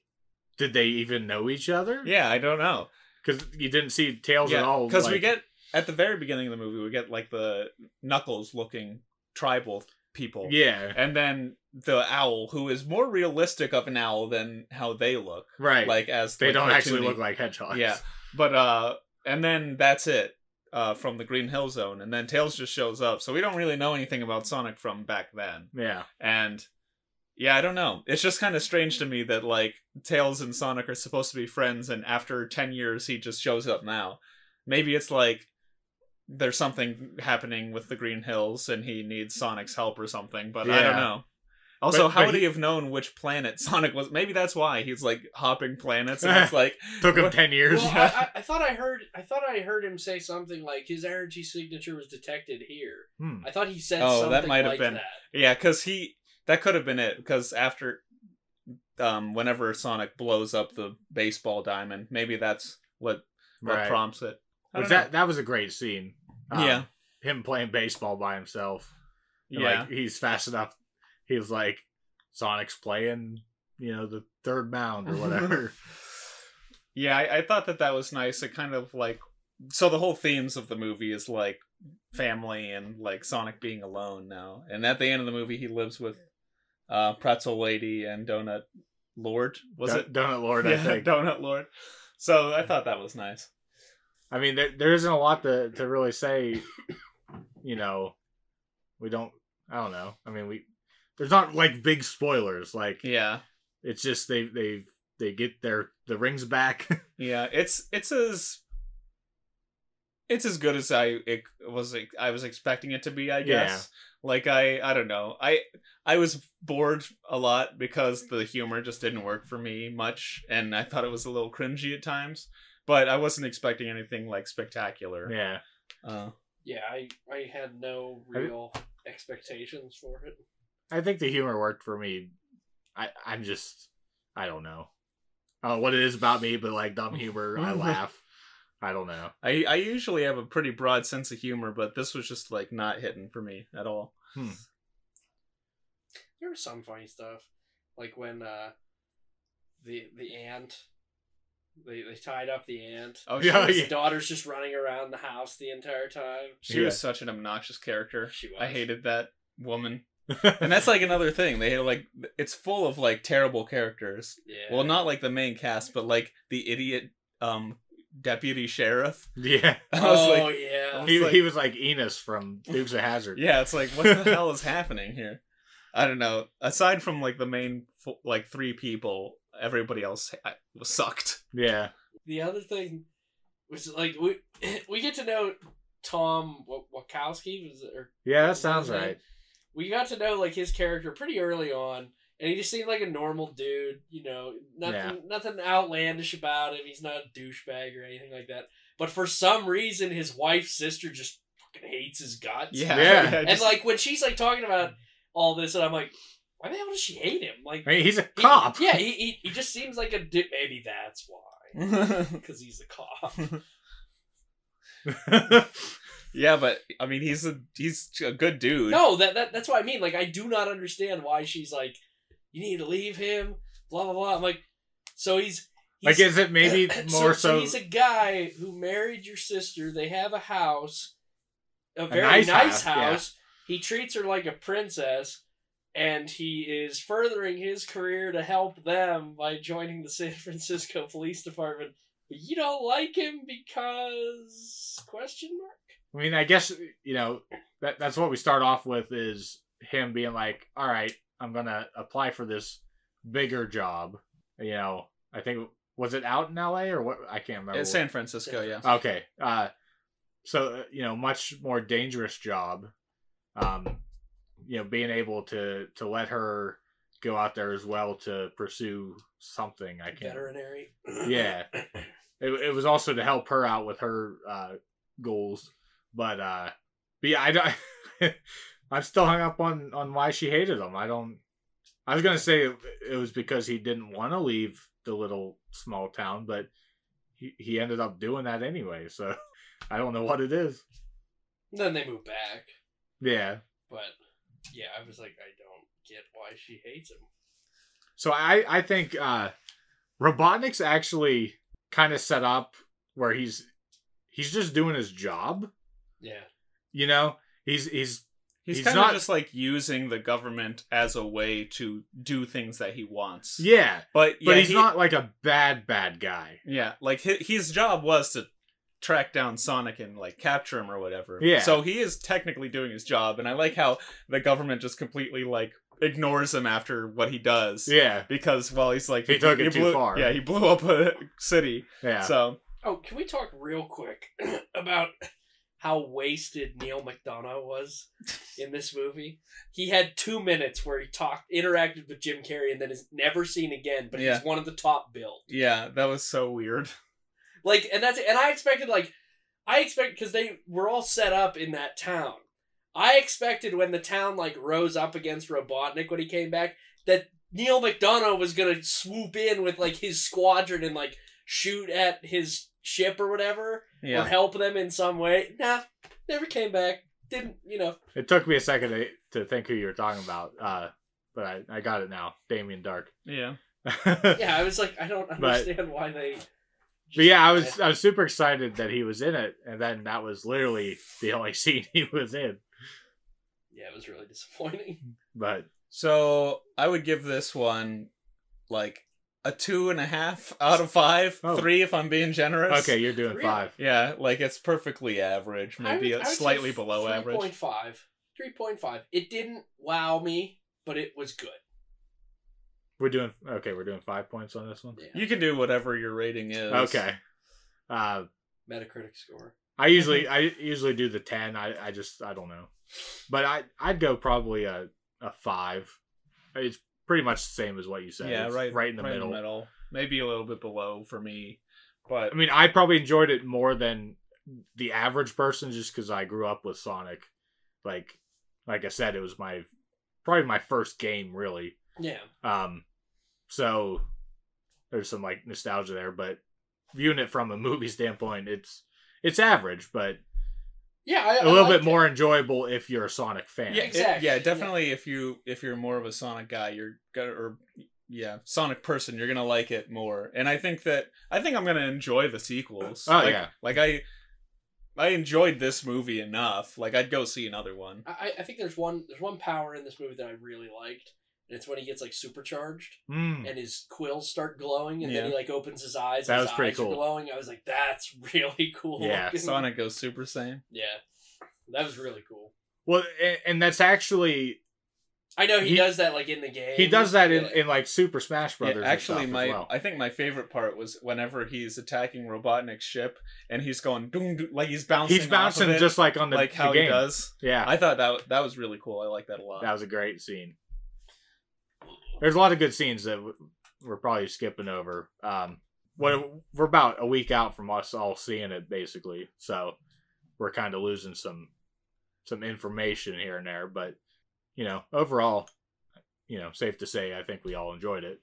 Speaker 2: did they even know each other?
Speaker 1: Yeah, I don't know.
Speaker 2: Because you didn't see Tails at all.
Speaker 1: Because
Speaker 2: like...
Speaker 1: we get, at the very beginning of the movie, we get like the Knuckles-looking tribal people.
Speaker 2: Yeah.
Speaker 1: And then the owl, who is more realistic of an owl than how they look.
Speaker 2: Right.
Speaker 1: Like, as
Speaker 2: they
Speaker 1: like,
Speaker 2: don't actually
Speaker 1: cartoony.
Speaker 2: look like hedgehogs.
Speaker 1: Yeah. But, and then that's it. From the Green Hill Zone, and then Tails just shows up, so we don't really know anything about Sonic from back then.
Speaker 2: Yeah.
Speaker 1: And yeah, I don't know. It's just kind of strange to me that like Tails and Sonic are supposed to be friends, and after 10 years he just shows up now. Maybe it's like there's something happening with the Green Hills and he needs Sonic's help or something, but I don't know. Also, how would he have known which planet Sonic was? Maybe that's why he's like hopping planets, and it's like
Speaker 2: took him 10 years.
Speaker 3: Well, I thought I heard him say something like his energy signature was detected here. I thought he said something
Speaker 1: that might have
Speaker 3: like
Speaker 1: been
Speaker 3: that.
Speaker 1: Yeah, because that could have been it. Because after, whenever Sonic blows up the baseball diamond, maybe that's what prompts it.
Speaker 2: That was a great scene.
Speaker 1: Yeah,
Speaker 2: him playing baseball by himself. And,
Speaker 1: yeah,
Speaker 2: like, he's fast enough. He was like, Sonic's playing, the third mound or whatever.
Speaker 1: Yeah, I thought that was nice. It kind of like, so the whole themes of the movie is like family and like Sonic being alone now. And at the end of the movie, he lives with Pretzel Lady and Donut Lord. Was it
Speaker 2: Donut Lord? I think
Speaker 1: Donut Lord. So I thought that was nice.
Speaker 2: I mean, there isn't a lot to really say. We don't. I don't know. I mean, there's not like big spoilers. Like,
Speaker 1: yeah,
Speaker 2: it's just they get the rings back.
Speaker 1: Yeah, it's as good as I was expecting it to be, I guess.
Speaker 2: Yeah.
Speaker 1: Like I don't know. I was bored a lot because the humor just didn't work for me much, and I thought it was a little cringy at times. But I wasn't expecting anything like spectacular.
Speaker 2: Yeah.
Speaker 3: Yeah, I had no real expectations for it.
Speaker 2: I think the humor worked for me. I don't know. I don't know what it is about me, but like dumb humor, I laugh. I don't know.
Speaker 1: I usually have a pretty broad sense of humor, but this was just like not hitting for me at all.
Speaker 3: There was some funny stuff, like when the ant. They tied up the ant.
Speaker 1: Oh,
Speaker 3: his daughter's just running around the house the entire time.
Speaker 1: She was such an obnoxious character.
Speaker 3: She was.
Speaker 1: I hated that woman. And that's like another thing. They had like, it's full of like terrible characters.
Speaker 3: Yeah.
Speaker 1: Well, not like the main cast, but like the idiot deputy sheriff.
Speaker 2: Yeah.
Speaker 3: Yeah.
Speaker 2: He was like Enos from Dukes of Hazzard.
Speaker 1: Yeah, it's like, what the hell is happening here? I don't know. Aside from like the main like 3 people, everybody else sucked.
Speaker 2: Yeah.
Speaker 3: The other thing was like we get to know Tom Wachowski, was it?
Speaker 2: Yeah, that sounds right.
Speaker 3: We got to know like his character pretty early on, and he just seemed like a normal dude. Nothing outlandish about him. He's not a douchebag or anything like that. But for some reason, his wife's sister just fucking hates his guts.
Speaker 1: Yeah.
Speaker 3: And like when she's like talking about all this, and I'm like, why the hell does she hate him? Like,
Speaker 2: I mean, he's a cop.
Speaker 3: He just seems like a dude. Maybe that's why, because he's a cop.
Speaker 1: Yeah, but I mean, he's a good dude.
Speaker 3: No, that's what I mean. Like, I do not understand why she's like, you need to leave him. Blah blah blah. I'm like, so he's
Speaker 2: like, is it maybe more so?
Speaker 3: He's a guy who married your sister. They have a house, a very nice house. Yeah. He treats her like a princess. And he is furthering his career to help them by joining the San Francisco Police Department. But you don't like him because... ?
Speaker 2: I mean, I guess, that's what we start off with, is him being like, all right, I'm going to apply for this bigger job. I think, was it out in LA or what? I can't remember.
Speaker 1: It's San Francisco, yeah.
Speaker 2: Okay. So, much more dangerous job. Being able to let her go out there as well to pursue something. I can't.
Speaker 3: Veterinary.
Speaker 2: Yeah. It was also to help her out with her goals. But yeah, I don't. I'm still hung up on why she hated him. I don't I was gonna say it was because he didn't want to leave the little small town, but he ended up doing that anyway. So I don't know what it is.
Speaker 3: Then they move back.
Speaker 2: Yeah.
Speaker 3: But yeah, I was like, I don't get why she hates him.
Speaker 2: So I think Robotnik's actually kind of set up where he's just doing his job.
Speaker 3: Yeah.
Speaker 2: You know, he's
Speaker 1: kind of just like using the government as a way to do things that he wants.
Speaker 2: Yeah.
Speaker 1: But
Speaker 2: he's not like a bad guy.
Speaker 1: Yeah, like his job was to track down Sonic and like capture him or whatever.
Speaker 2: Yeah.
Speaker 1: So he is technically doing his job, and I like how the government just completely like ignores him after what he does.
Speaker 2: Yeah.
Speaker 1: Because he's like
Speaker 2: he took it too far.
Speaker 1: Yeah, he blew up a city.
Speaker 2: Yeah.
Speaker 1: So
Speaker 3: can we talk real quick about how wasted Neil McDonough was in this movie? He had 2 minutes where he interacted with Jim Carrey, and then is never seen again. But he's one of the top billed.
Speaker 1: Yeah, that was so weird.
Speaker 3: Like, and I expected because they were all set up in that town. I expected when the town like rose up against Robotnik when he came back that Neil McDonough was gonna swoop in with like his squadron and like shoot at his ship or whatever, or help them in some way. Nah, never came back. Didn't,
Speaker 2: It took me a second to think who you were talking about, but I got it now. Damien Dark.
Speaker 1: Yeah.
Speaker 3: Yeah, I was like, I don't understand why they.
Speaker 2: But yeah, I was super excited that he was in it, and then that was literally the only scene he was in.
Speaker 3: Yeah, it was really disappointing.
Speaker 2: But
Speaker 1: so I would give this one like a 2.5 out of 5, 3 if I'm being generous.
Speaker 2: Okay, you're doing 5.
Speaker 1: Yeah, like it's perfectly average, maybe
Speaker 3: I would
Speaker 1: slightly
Speaker 3: say
Speaker 1: below average.
Speaker 3: 3.5. It didn't wow me, but it was good.
Speaker 2: We're doing 5 points on this one.
Speaker 1: Yeah. You can do whatever your rating is.
Speaker 2: Okay.
Speaker 3: Metacritic score.
Speaker 2: I usually do the 10. I don't know, but I'd go probably a 5. It's pretty much the same as what you said.
Speaker 1: Yeah,
Speaker 2: it's
Speaker 1: right
Speaker 2: in the middle.
Speaker 1: Maybe a little bit below for me, but
Speaker 2: I mean, I probably enjoyed it more than the average person just because I grew up with Sonic. Like I said, it was probably my first game, really.
Speaker 3: Yeah.
Speaker 2: So there's some like nostalgia there, but viewing it from a movie standpoint, it's average, but
Speaker 3: yeah,
Speaker 2: a little bit more enjoyable if you're a Sonic fan.
Speaker 3: Yeah, exactly.
Speaker 1: Definitely. Yeah. If you're more of a Sonic guy, Sonic person, you're gonna like it more. And I think I'm gonna enjoy the sequels. Like I enjoyed this movie enough. Like I'd go see another one.
Speaker 3: I think there's one power in this movie that I really liked. And it's when he gets like supercharged and his quills start glowing, and then he like opens his eyes.
Speaker 2: That
Speaker 3: and
Speaker 2: was
Speaker 3: his
Speaker 2: pretty
Speaker 3: eyes
Speaker 2: cool.
Speaker 3: Are glowing. I was like, that's really cool.
Speaker 2: Yeah,
Speaker 3: looking.
Speaker 1: Sonic goes Super Saiyan.
Speaker 3: Yeah, that was really cool.
Speaker 2: Well, and that's actually.
Speaker 3: I know he does that like in the game.
Speaker 2: He does that in like Super Smash Brothers.
Speaker 1: Yeah, actually,
Speaker 2: I
Speaker 1: think my favorite part was whenever he's attacking Robotnik's ship and he's going doom, doom, like he's bouncing.
Speaker 2: He's bouncing off of it, just like on the
Speaker 1: like how
Speaker 2: the game.
Speaker 1: He does.
Speaker 2: Yeah,
Speaker 1: I thought that was really cool. I like that a lot.
Speaker 2: That was a great scene. There's a lot of good scenes that we're probably skipping over. We're about a week out from us all seeing it, basically, so we're kind of losing some information here and there. But overall, safe to say, I think we all enjoyed it.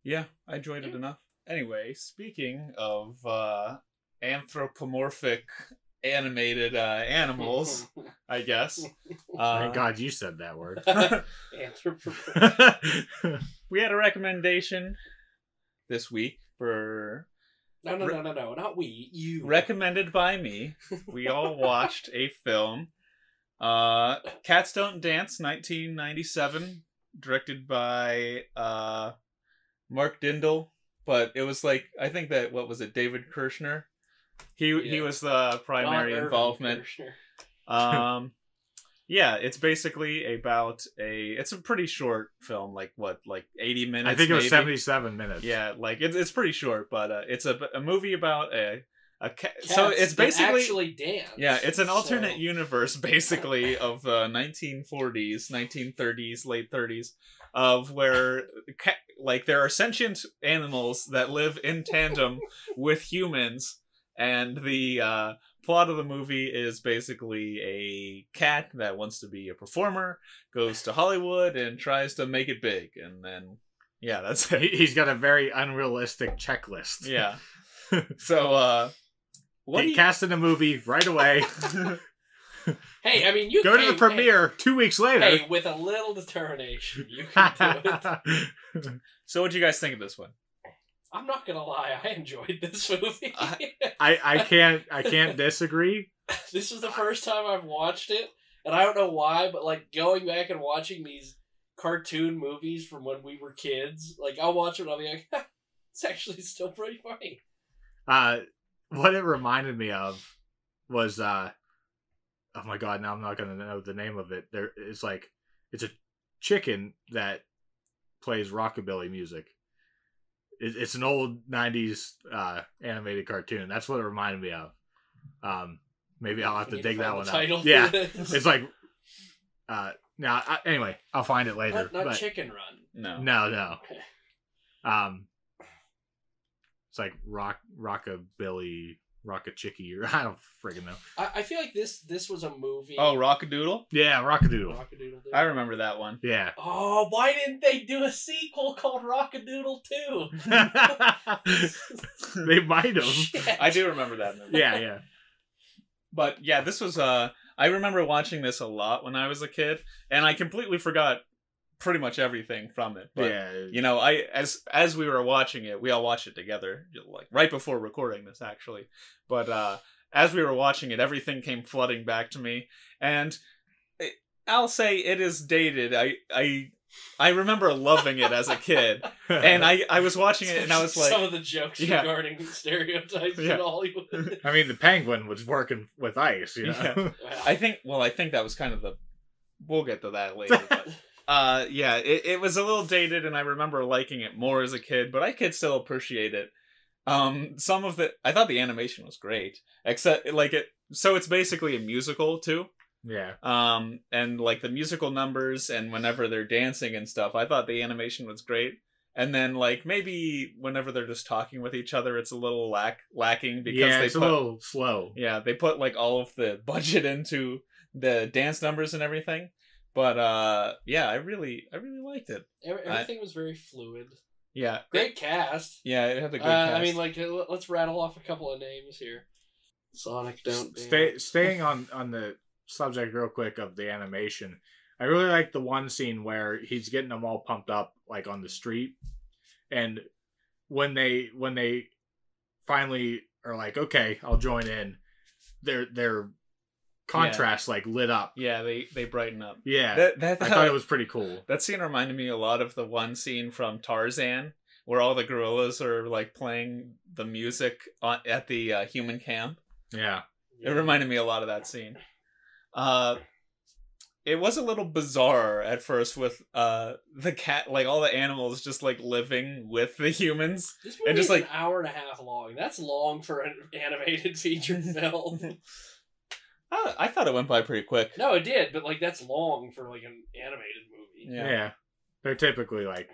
Speaker 1: Yeah, I enjoyed it enough. Anyway, speaking of anthropomorphic animated animals, I guess.
Speaker 2: Thank God you said that word.
Speaker 1: We had a recommendation this week for...
Speaker 3: No, not we. You.
Speaker 1: Recommended by me. We all watched a film. Cats Don't Dance, 1997. Directed by Mark Dindal. But it was like, I think that, what was it, David Kirshner? He was the primary involvement. Yeah, it's basically about it's a pretty short film, like 80 minutes.
Speaker 2: I think it was
Speaker 1: maybe.
Speaker 2: 77 minutes.
Speaker 1: Yeah, like it's pretty short, but it's a movie about a cat. So it's basically
Speaker 3: actually dance.
Speaker 1: Yeah, it's an alternate universe basically of 1940s, 1930s, late 30s, of where there are sentient animals that live in tandem with humans. And the plot of the movie is basically a cat that wants to be a performer, goes to Hollywood and tries to make it big, and then that's it.
Speaker 2: He's got a very unrealistic checklist.
Speaker 1: Yeah. So what
Speaker 2: Get cast in a movie right away.
Speaker 3: Hey, I mean, you
Speaker 2: go to the premiere 2 weeks later.
Speaker 3: Hey, with a little determination, you can do it.
Speaker 1: So what do you guys think of this one?
Speaker 3: I'm not gonna lie, I enjoyed this movie.
Speaker 2: I can't disagree.
Speaker 3: This was the first time I've watched it, and I don't know why, but like going back and watching these cartoon movies from when we were kids, like I'll watch it and I'll be like, it's actually still pretty funny.
Speaker 2: What it reminded me of was oh my god, now I'm not gonna know the name of it. It's a chicken that plays rockabilly music. It's an old 90s animated cartoon. That's what it reminded me of. Maybe I'll have to dig that one out. Yeah, it's like anyway, I'll find it later.
Speaker 3: Not Chicken Run.
Speaker 2: No.
Speaker 3: Okay.
Speaker 2: It's like rockabilly, rockachicky, or I don't friggin' know.
Speaker 3: I feel like this was a movie.
Speaker 1: Oh, Rockadoodle?
Speaker 2: Yeah, Rockadoodle.
Speaker 3: Rockadoodle.
Speaker 1: I remember that one.
Speaker 2: Yeah.
Speaker 3: Oh, why didn't they do a sequel called Rockadoodle 2?
Speaker 2: They might have.
Speaker 3: Shit.
Speaker 1: I do remember that movie.
Speaker 2: Yeah.
Speaker 1: But yeah, this was I remember watching this a lot when I was a kid, and I completely forgot pretty much everything from it. But you know, as we were watching it, we all watched it together, like right before recording this actually. But as we were watching it, everything came flooding back to me, and I'll say it is dated. I remember loving it as a kid, and I was watching it and I was like,
Speaker 3: some of the jokes regarding stereotypes in Hollywood.
Speaker 2: I mean, the penguin was working with ice, you know.
Speaker 1: Yeah. I think that was kind of we'll get to that later. But it was a little dated, and I remember liking it more as a kid, but I could still appreciate it. Some of I thought the animation was great, except so it's basically a musical too.
Speaker 2: Yeah.
Speaker 1: And like the musical numbers and whenever they're dancing and stuff, I thought the animation was great. And then like maybe whenever they're just talking with each other, it's a little lacking because
Speaker 2: it's a little slow.
Speaker 1: Yeah, they put like all of the budget into the dance numbers and everything. But I really liked it.
Speaker 3: Everything was very fluid.
Speaker 1: Yeah.
Speaker 3: Great cast.
Speaker 1: Yeah, it had a good cast.
Speaker 3: I mean, like, let's rattle off a couple of names here. Sonic, don't
Speaker 2: staying on the subject real quick of the animation. I really like the one scene where he's getting them all pumped up like on the street, and when they finally are like, okay, I'll join in, their contrast like lit up.
Speaker 1: Yeah, they brighten up.
Speaker 2: Yeah, I thought it was pretty cool.
Speaker 1: That scene reminded me a lot of the one scene from Tarzan where all the gorillas are like playing the music at the human camp.
Speaker 2: Yeah,
Speaker 1: it reminded me a lot of that scene. It was a little bizarre at first with the cat, like all the animals just like living with the humans.
Speaker 3: This movie is like an hour and a half long. That's long for an animated feature film.
Speaker 1: I thought it went by pretty quick.
Speaker 3: No, it did, but like that's long for like an animated movie.
Speaker 2: Yeah. They're typically like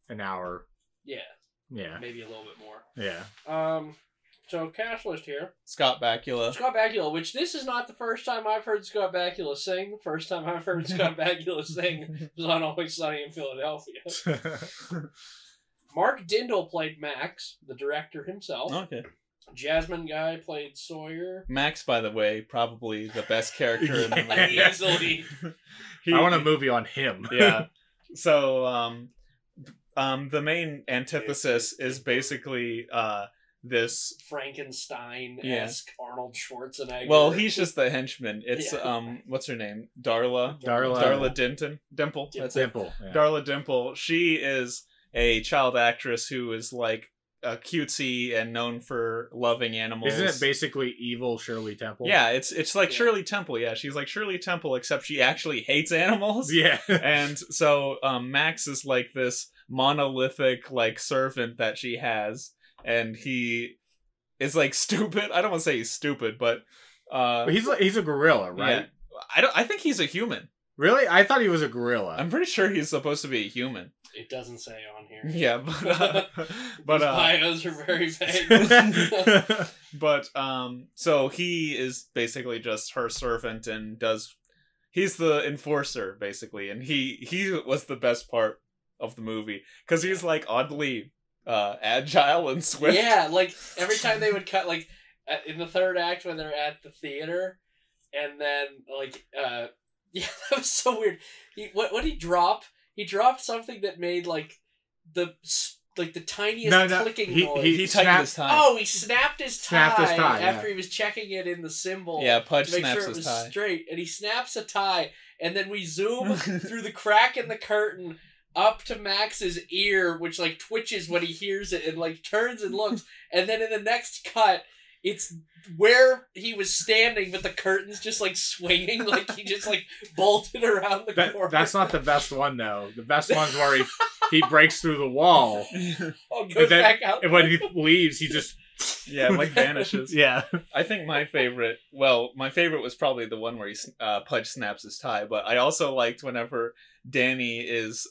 Speaker 2: an hour.
Speaker 3: Yeah.
Speaker 2: Yeah.
Speaker 3: Maybe a little bit more.
Speaker 2: Yeah.
Speaker 3: So cast list here.
Speaker 1: Scott Bakula,
Speaker 3: which this is not the first time I've heard Scott Bakula sing. The first time I've heard Scott Bakula sing was on Always Sunny in Philadelphia. Mark Dindal played Max, the director himself.
Speaker 1: Okay.
Speaker 3: Jasmine Guy played Sawyer.
Speaker 1: Max, by the way, probably the best character in the movie.
Speaker 3: Easily.
Speaker 2: I want a movie on him.
Speaker 1: Yeah. So, the main antithesis is basically this
Speaker 3: Frankenstein-esque Arnold Schwarzenegger.
Speaker 1: Well, he's just the henchman. It's what's her name? Darla Dimple. That's
Speaker 2: Dimple.
Speaker 1: it.
Speaker 2: Yeah.
Speaker 1: Darla Dimple. She is a child actress who is like cutesy and known for loving animals.
Speaker 2: Isn't it basically evil Shirley Temple?
Speaker 1: Yeah, it's like Shirley Temple. Yeah, she's like Shirley Temple, except she actually hates animals.
Speaker 2: Yeah.
Speaker 1: And so Max is like this monolithic like servant that she has, and he is like stupid. I don't want to say he's stupid, but
Speaker 2: he's a gorilla, right?
Speaker 1: Yeah. I think he's a human.
Speaker 2: Really? I thought he was a gorilla.
Speaker 1: I'm pretty sure he's supposed to be a human.
Speaker 3: It doesn't say on here.
Speaker 1: Yeah, but
Speaker 3: These bios are very vague.
Speaker 1: But so he is basically just her servant and he's the enforcer basically, and he was the best part of the movie because he's like oddly agile and swift.
Speaker 3: Yeah, like every time they would cut, like in the third act when they're at the theater, and then like yeah, that was so weird. What did he drop? He dropped something that made like the tiniest clicking noise.
Speaker 1: He tightened his tie.
Speaker 3: Oh, he snapped his tie after he was checking it in the symbol.
Speaker 1: Yeah, Pudge
Speaker 3: to make
Speaker 1: snaps
Speaker 3: sure it
Speaker 1: his
Speaker 3: was
Speaker 1: tie.
Speaker 3: straight, and he snaps a tie, and then we zoom through the crack in the curtain up to Max's ear, which like twitches when he hears it, and like turns and looks, and then in the next cut, it's where he was standing, but the curtain's just like swinging, like he just like bolted around the corner.
Speaker 2: That's not the best one though. The best one's where he breaks through the wall.
Speaker 3: Oh, goes back out.
Speaker 2: And when he leaves, he just
Speaker 1: like vanishes.
Speaker 2: Yeah.
Speaker 1: I think my favorite was probably the one where Pudge snaps his tie, but I also liked whenever Danny is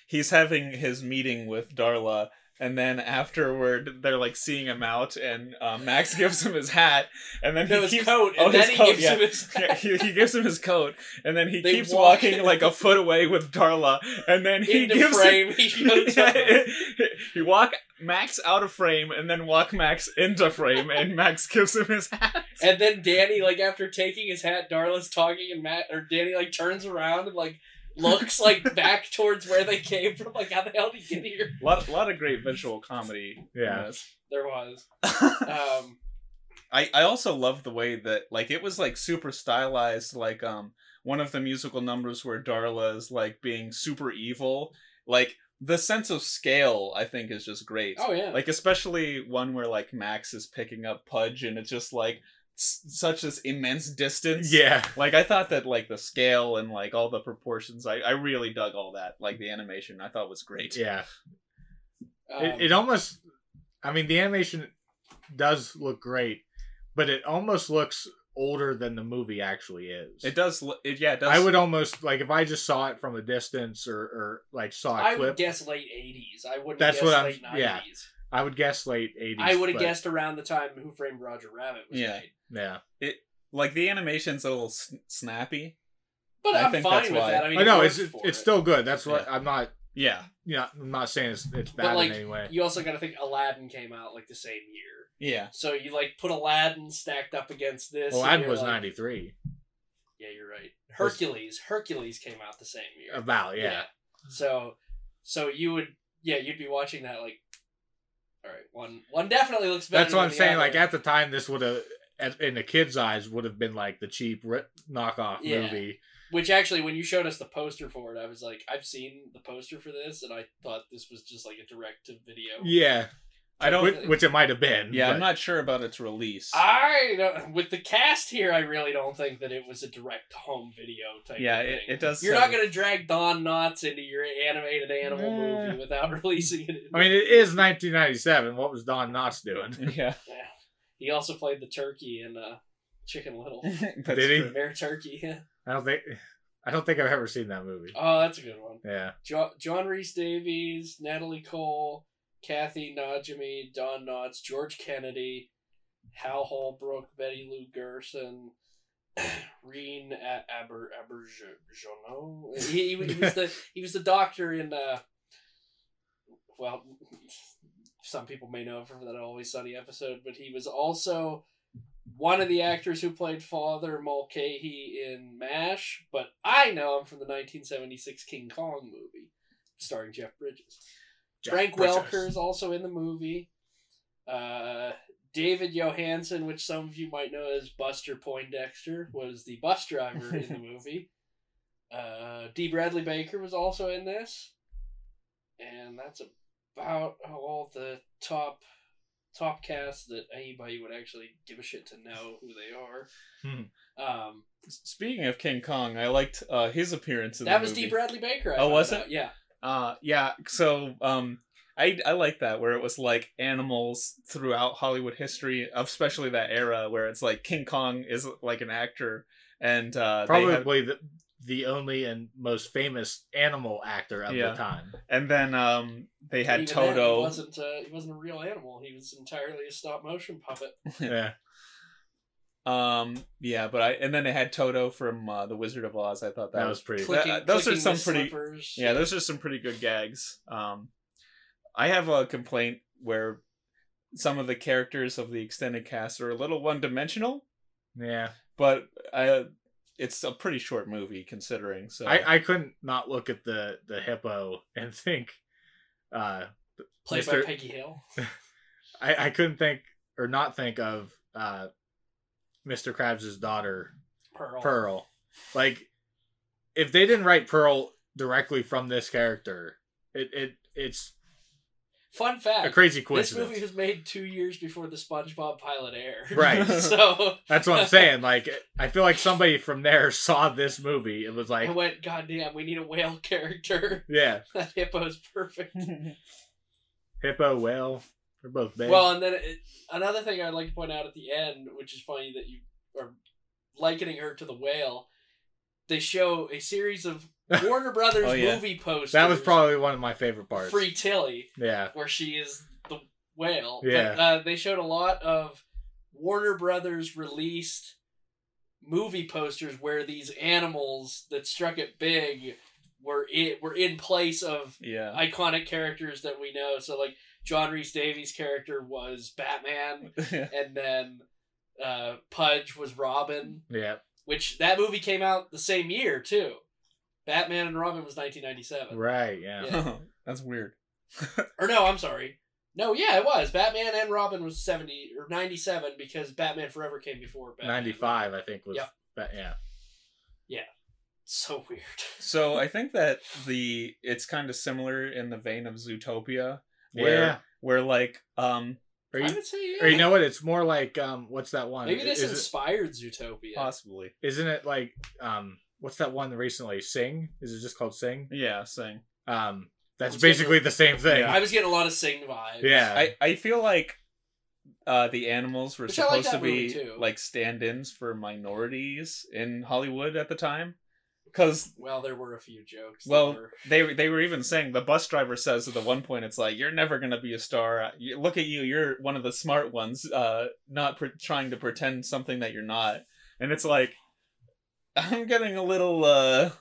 Speaker 1: he's having his meeting with Darla. And then afterward, they're like seeing him out, and Max gives him his hat, and then
Speaker 3: his coat, and then he gives him his hat.
Speaker 1: He gives him his coat, and then he keeps walking like a foot away with Darla, and then he gives
Speaker 3: frame.
Speaker 1: He walk Max out of frame, and then walk Max into frame, and Max gives him his hat.
Speaker 3: And then Danny, like after taking his hat, Darla's talking, and Danny like turns around and like looks like back towards where they came from. Like, how the hell did he get here?
Speaker 1: A lot of great visual comedy.
Speaker 2: Yeah,
Speaker 1: in this.
Speaker 3: There was.
Speaker 1: I also love the way that like it was like super stylized. Like one of the musical numbers where Darla is like being super evil. Like the sense of scale, I think, is just great.
Speaker 3: Oh yeah.
Speaker 1: Like especially one where like Max is picking up Pudge, and it's just like such this immense distance.
Speaker 2: Yeah.
Speaker 1: Like I thought that like the scale and like all the proportions, I really dug all that. Like the animation I thought was great.
Speaker 2: Yeah. It almost, I mean, the animation does look great, but it almost looks older than the movie actually is.
Speaker 1: It does. It does.
Speaker 2: I would almost, like, if I just saw it from a distance or like saw a clip.
Speaker 3: I would guess late 80s. I wouldn't
Speaker 2: That's
Speaker 3: guess
Speaker 2: what
Speaker 3: late 90s.
Speaker 2: Yeah. I would guess late 80s.
Speaker 3: I would have guessed around the time Who Framed Roger Rabbit was made.
Speaker 2: Yeah.
Speaker 1: It like the animation's a little snappy.
Speaker 3: But I'm fine with that. I mean,
Speaker 2: no, it's still good. That's what I'm not.
Speaker 1: Yeah.
Speaker 2: Yeah, I'm not saying it's bad
Speaker 3: like,
Speaker 2: in any way.
Speaker 3: You also got to think Aladdin came out like the same year.
Speaker 1: Yeah.
Speaker 3: So you like put Aladdin stacked up against this.
Speaker 2: Aladdin was 93.
Speaker 3: Yeah, you're right. Hercules came out the same year.
Speaker 2: About yeah.
Speaker 3: So you would you'd be watching that like. All right, one definitely looks better.
Speaker 2: That's what I'm saying.
Speaker 3: Other.
Speaker 2: Like at the time, this would have, in the kids' eyes, would have been like the cheap knockoff movie.
Speaker 3: Which actually, when you showed us the poster for it, I was like, I've seen the poster for this, and I thought this was just like a direct to video.
Speaker 2: Yeah, I don't. Which it might have been.
Speaker 1: Yeah,
Speaker 2: but...
Speaker 1: I'm not sure about its release.
Speaker 3: With the cast here, I really don't think that it was a direct home video type.
Speaker 1: Yeah,
Speaker 3: of thing.
Speaker 1: it does.
Speaker 3: You're not going to drag Don Knotts into your animated animal movie without releasing it.
Speaker 2: I mean, it is 1997. What was Don Knotts doing?
Speaker 1: Yeah.
Speaker 3: He also played the turkey in Chicken Little.
Speaker 2: Did he?
Speaker 3: Mayor Turkey. Yeah.
Speaker 2: I don't think I've ever seen that movie.
Speaker 3: Oh, that's a good one.
Speaker 2: Yeah.
Speaker 3: John Rhys Davies, Natalie Cole, Kathy Najimy, Don Knotts, George Kennedy, Hal Holbrook, Betty Lou Gerson, Reen Aberjono. He was the doctor in well, some people may know him from that Always Sunny episode, but he was also one of the actors who played Father Mulcahy in MASH, but I know him from the 1976 King Kong movie, starring Jeff Bridges. Frank Welker is also in the movie. David Johansen, which some of you might know as Buster Poindexter, was the bus driver in the movie. D. Bradley Baker was also in this. And that's about all the top cast that anybody would actually give a shit to know who they are.
Speaker 1: Speaking of King Kong, I liked his appearance in the movie.
Speaker 3: That was D. Bradley Baker.
Speaker 1: Was it?
Speaker 3: Yeah.
Speaker 1: Yeah. So I like that where it was like animals throughout Hollywood history, especially that era where it's like King Kong is like an actor, and
Speaker 2: probably the only and most famous animal actor of the time.
Speaker 1: And then they had
Speaker 3: Even
Speaker 1: Toto.
Speaker 3: Then, he wasn't a real animal. He was entirely a stop motion puppet.
Speaker 2: Yeah.
Speaker 1: And then they had Toto from The Wizard of Oz. I thought that was pretty. Those are some pretty.
Speaker 3: Slippers.
Speaker 1: Yeah, those are some pretty good gags. I have a complaint where some of the characters of the extended cast are a little one-dimensional.
Speaker 2: Yeah, but
Speaker 1: it's a pretty short movie considering. So
Speaker 2: I couldn't not look at the hippo and think,
Speaker 3: played by Peggy Hill.
Speaker 2: I couldn't think or not think of Mr. Krabs' daughter, Pearl. Like, if they didn't write Pearl directly from this character, it's
Speaker 3: fun fact.
Speaker 2: A crazy coincidence.
Speaker 3: This movie was made 2 years before the SpongeBob pilot aired.
Speaker 2: Right.
Speaker 3: So
Speaker 2: that's what I'm saying. Like, I feel like somebody from there saw this movie. It was like,
Speaker 3: I went, God damn, we need a whale character.
Speaker 2: Yeah.
Speaker 3: That hippo's perfect.
Speaker 2: Hippo, whale, they're both big.
Speaker 3: Well, and then another thing I'd like to point out at the end, which is funny that you are likening her to the whale, they show a series of Warner Brothers movie posters.
Speaker 2: That was probably one of my favorite parts.
Speaker 3: Free Tilly.
Speaker 2: Yeah.
Speaker 3: Where she is the whale.
Speaker 2: Yeah.
Speaker 3: But they showed a lot of Warner Brothers released movie posters where these animals that struck it big were in place of iconic characters that we know. So, like, John Rhys Davies' character was Batman, and then Pudge was Robin.
Speaker 2: Yeah.
Speaker 3: Which, that movie came out the same year, too. Batman and Robin was 1997.
Speaker 2: Right, yeah.
Speaker 1: That's weird.
Speaker 3: Or no, I'm sorry. No, yeah, it was. Batman and Robin was 70 or 97 because Batman Forever came before Batman.
Speaker 2: 95, I think, was.
Speaker 3: Yep.
Speaker 2: Yeah.
Speaker 3: Yeah. So weird.
Speaker 1: So I think that it's kind of similar in the vein of Zootopia. Where like
Speaker 3: I would say
Speaker 2: or you know what? It's more like what's that one?
Speaker 3: Maybe this inspired Zootopia.
Speaker 1: Possibly.
Speaker 2: Isn't it like what's that one recently? Sing? Is it just called Sing?
Speaker 1: Yeah, Sing.
Speaker 2: That's basically the same thing.
Speaker 3: I was getting a lot of Sing vibes.
Speaker 2: Yeah.
Speaker 1: I feel like the animals were supposed to be like stand-ins for minorities in Hollywood at the time.
Speaker 3: Well, there were a few jokes.
Speaker 1: They were even saying, the bus driver says at the one point, it's like, you're never going to be a star. Look at you. You're one of the smart ones, not trying to pretend something that you're not. And it's like, I'm getting a little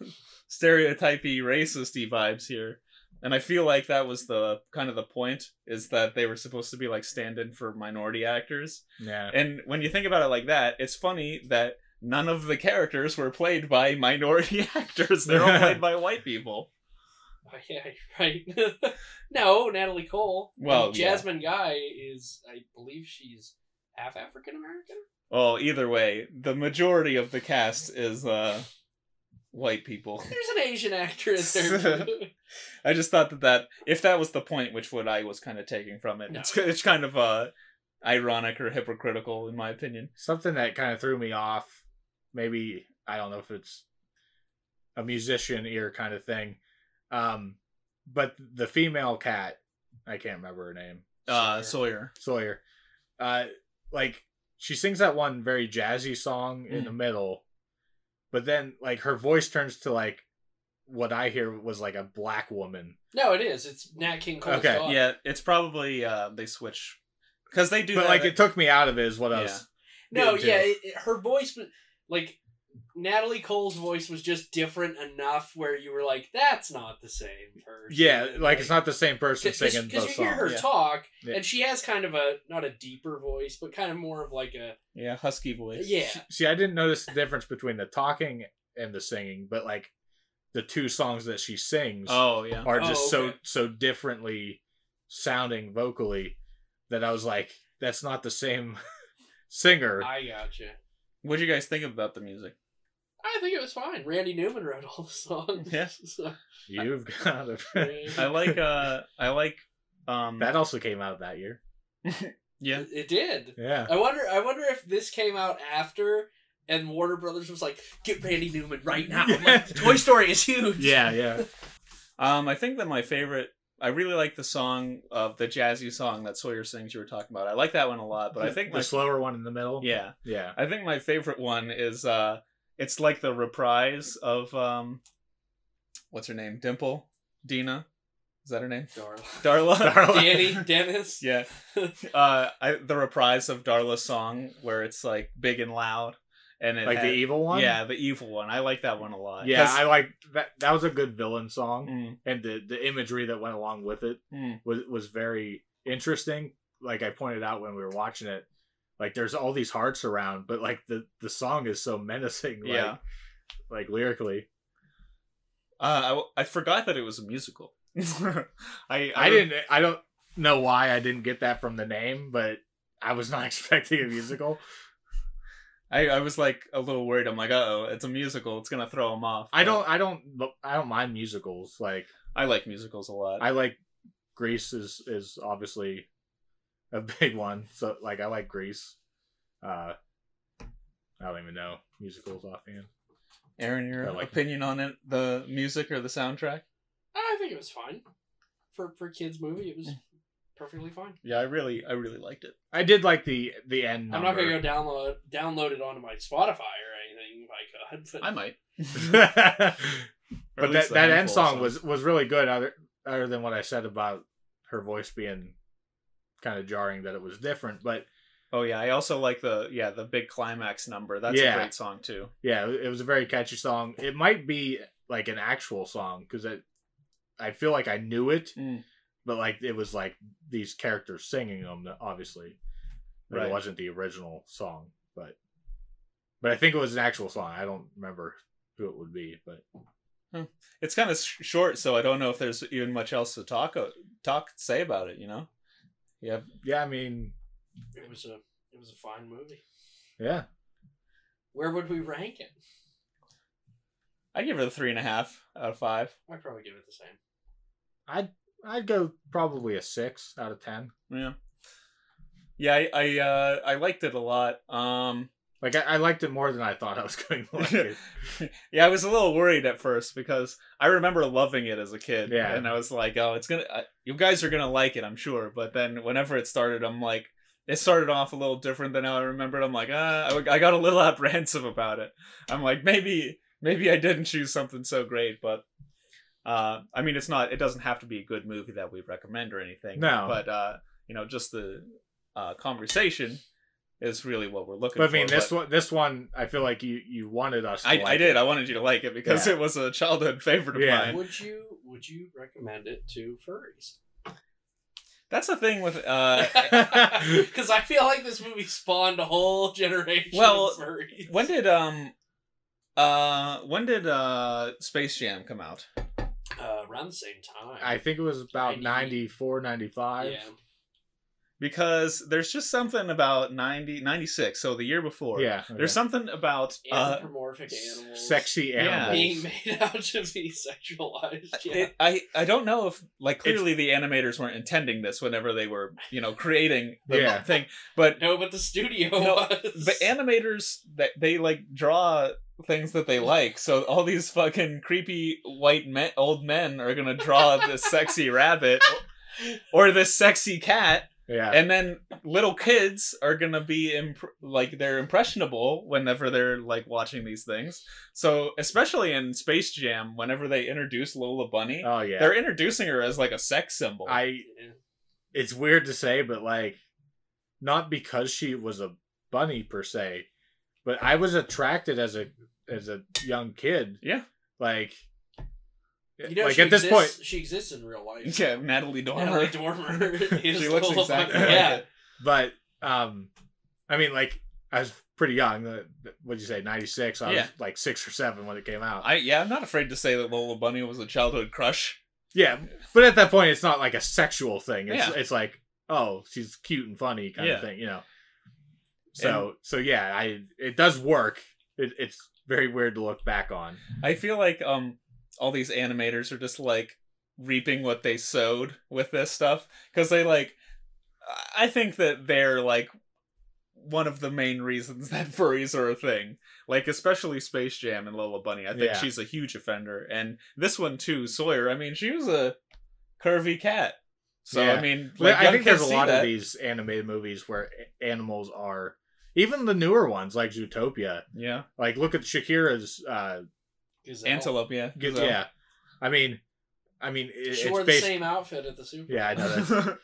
Speaker 1: stereotypy, racist-y vibes here. And I feel like that was the kind of the point, is that they were supposed to be like stand-in for minority actors.
Speaker 2: Yeah.
Speaker 1: And when you think about it like that, it's funny that none of the characters were played by minority actors. They're all played by white people.
Speaker 3: Oh, yeah, right. No, Natalie Cole.
Speaker 1: Well,
Speaker 3: Jasmine Guy is, I believe she's half African American.
Speaker 1: Well, either way, the majority of the cast is white people.
Speaker 3: There's an Asian actor in there.
Speaker 1: I just thought that if that was the point, which what I was kind of taking from it, it's kind of ironic or hypocritical in my opinion.
Speaker 2: Something that kind of threw me off. Maybe, I don't know if it's a musician ear kind of thing. But the female cat, I can't remember her name.
Speaker 1: Sawyer.
Speaker 2: Like, she sings that one very jazzy song in the middle, but then, like, her voice turns to, like, what I hear was, like, a black woman.
Speaker 3: No, it is. It's Nat King Cole's daughter.
Speaker 1: Yeah, it's probably, they switch. Because they do
Speaker 2: but, like, it took me out of it is what I was...
Speaker 3: No, her voice was... Like, Natalie Cole's voice was just different enough where you were like, that's not the same person.
Speaker 2: Yeah, like it's not the same person singing both songs.
Speaker 3: Because you hear her talk, and she has kind of not a deeper voice, but kind of more of like a...
Speaker 1: Yeah, husky voice.
Speaker 3: Yeah.
Speaker 2: See, I didn't notice the difference between the talking and the singing, but like the two songs that she sings are just so differently sounding vocally that I was like, that's not the same singer.
Speaker 3: I gotcha.
Speaker 1: What did you guys think about the music?
Speaker 3: I think it was fine. Randy Newman wrote all the songs.
Speaker 1: Yeah.
Speaker 3: So.
Speaker 2: You've got it.
Speaker 1: I like
Speaker 2: that also came out that year.
Speaker 1: Yeah.
Speaker 3: It did.
Speaker 2: Yeah.
Speaker 3: I wonder if this came out after and Warner Brothers was like, get Randy Newman right now. Like, Toy Story is huge.
Speaker 2: Yeah.
Speaker 1: I think that my favorite, I really like the song of the jazzy song that Sawyer sings you were talking about. I like that one a lot, but I think
Speaker 2: the slower one in the middle.
Speaker 1: Yeah.
Speaker 2: Yeah.
Speaker 1: I think my favorite one is it's like the reprise of what's her name? Dimple? Dina? Is that her name?
Speaker 3: Darla.
Speaker 1: Darla.
Speaker 3: Danny. Dennis.
Speaker 1: Yeah. The reprise of Darla's song where it's like big and loud. And it
Speaker 2: like the evil one?
Speaker 1: Yeah, the evil one. I like that one a lot.
Speaker 2: Yeah, I like that. That was a good villain song.
Speaker 1: Mm.
Speaker 2: And the imagery that went along with it was very interesting. Like I pointed out when we were watching it, like there's all these hearts around, but like the song is so menacing. Like lyrically.
Speaker 1: I forgot that it was a musical.
Speaker 2: I don't know why I didn't get that from the name, but I was not expecting a musical.
Speaker 1: I was like a little worried. I'm like, uh-oh, it's a musical. It's gonna throw them off.
Speaker 2: I don't mind musicals. Like
Speaker 1: I like musicals a lot.
Speaker 2: I like Grease is obviously a big one. So like I like Grease. I don't even know musicals offhand.
Speaker 1: Aaron, your opinion on it? The music or the soundtrack?
Speaker 3: I think it was fine for a kids movie. It was perfectly fine.
Speaker 1: Yeah, I really liked it.
Speaker 2: I did like the end.
Speaker 3: I'm not gonna go download it onto my Spotify or anything if I could. But...
Speaker 1: I might.
Speaker 2: But that end song was really good. Other than what I said about her voice being kind of jarring, that it was different. But
Speaker 1: oh yeah, I also like the big climax number. That's a great song too.
Speaker 2: Yeah, it was a very catchy song. It might be like an actual song because I feel like I knew it. But like it was like these characters singing them, obviously. Right. It wasn't the original song, but I think it was an actual song. I don't remember who it would be, but
Speaker 1: it's kind of short, so I don't know if there's even much else to say about it. You know? Yeah.
Speaker 2: Yeah, I mean,
Speaker 3: it was a fine movie.
Speaker 2: Yeah.
Speaker 3: Where would we rank it?
Speaker 1: I'd give it a 3.5 out of 5. I'd
Speaker 3: probably give it the same.
Speaker 2: I'd go probably a 6 out of 10.
Speaker 1: Yeah. Yeah, I liked it a lot.
Speaker 2: Like I liked it more than I thought I was going to like it.
Speaker 1: Yeah, I was a little worried at first because I remember loving it as a kid.
Speaker 2: Yeah.
Speaker 1: And I was like, oh, you guys are gonna like it, I'm sure. But then whenever it started, I'm like, it started off a little different than how I remembered. I'm like, I got a little apprehensive about it. I'm like, maybe I didn't choose something so great, but I mean, it doesn't have to be a good movie that we recommend or anything.
Speaker 2: No.
Speaker 1: But just the conversation is really what we're looking for.
Speaker 2: But I mean, this one, I feel like you wanted us to like
Speaker 1: I did. I wanted you to like it because it was a childhood favorite of mine.
Speaker 3: Would you recommend it to furries?
Speaker 1: That's the thing with
Speaker 3: because I feel like this movie spawned a whole generation of furries.
Speaker 1: When did Space Jam come out?
Speaker 3: Around the same time.
Speaker 2: I think it was about 94, 95.
Speaker 3: Yeah.
Speaker 1: Because there's just something about 96, so the year before.
Speaker 2: Yeah. Okay.
Speaker 1: There's something about
Speaker 3: anthropomorphic animals.
Speaker 2: Sexy animals.
Speaker 3: Being made out to be sexualized. Yeah.
Speaker 1: I don't know if, like, clearly the animators weren't intending this whenever they were, creating the thing. But
Speaker 3: no, but the studio was.
Speaker 1: But animators, they like draw things that they like. So all these fucking creepy old men are gonna draw this sexy rabbit or this sexy cat.
Speaker 2: Yeah.
Speaker 1: And then little kids are going to be they're impressionable whenever they're like watching these things. So especially in Space Jam, whenever they introduce Lola Bunny, they're introducing her as like a sex symbol.
Speaker 2: It's weird to say, but like not because she was a bunny per se, but I was attracted as a young kid.
Speaker 1: Yeah.
Speaker 2: Like
Speaker 3: like at this point, she exists in real life.
Speaker 1: Yeah, Natalie Dormer.
Speaker 3: She
Speaker 1: looks exactly like it.
Speaker 2: But I mean, like I was pretty young. What'd you say? 96. I was like 6 or 7 when it came out.
Speaker 1: I'm not afraid to say that Lola Bunny was a childhood crush.
Speaker 2: Yeah, but at that point, it's not like a sexual thing. It's like, oh, she's cute and funny kind of thing, So it does work. It's very weird to look back on.
Speaker 1: I feel like all these animators are just like reaping what they sowed with this stuff because I think that they're like one of the main reasons that furries are a thing, like especially Space Jam and Lola Bunny. I think she's a huge offender, and this one too, Sawyer. I mean, she was a curvy cat, so I mean,
Speaker 2: I think there's a lot of these animated movies where animals are even the newer ones like Zootopia.
Speaker 1: Yeah.
Speaker 2: Like look at Shakira's
Speaker 3: Gazelle.
Speaker 1: Antelope, yeah.
Speaker 2: yeah. I mean,
Speaker 3: She
Speaker 2: it's
Speaker 3: wore the
Speaker 2: based.
Speaker 3: same outfit at the Super
Speaker 2: Yeah, I
Speaker 3: Bowl.
Speaker 2: know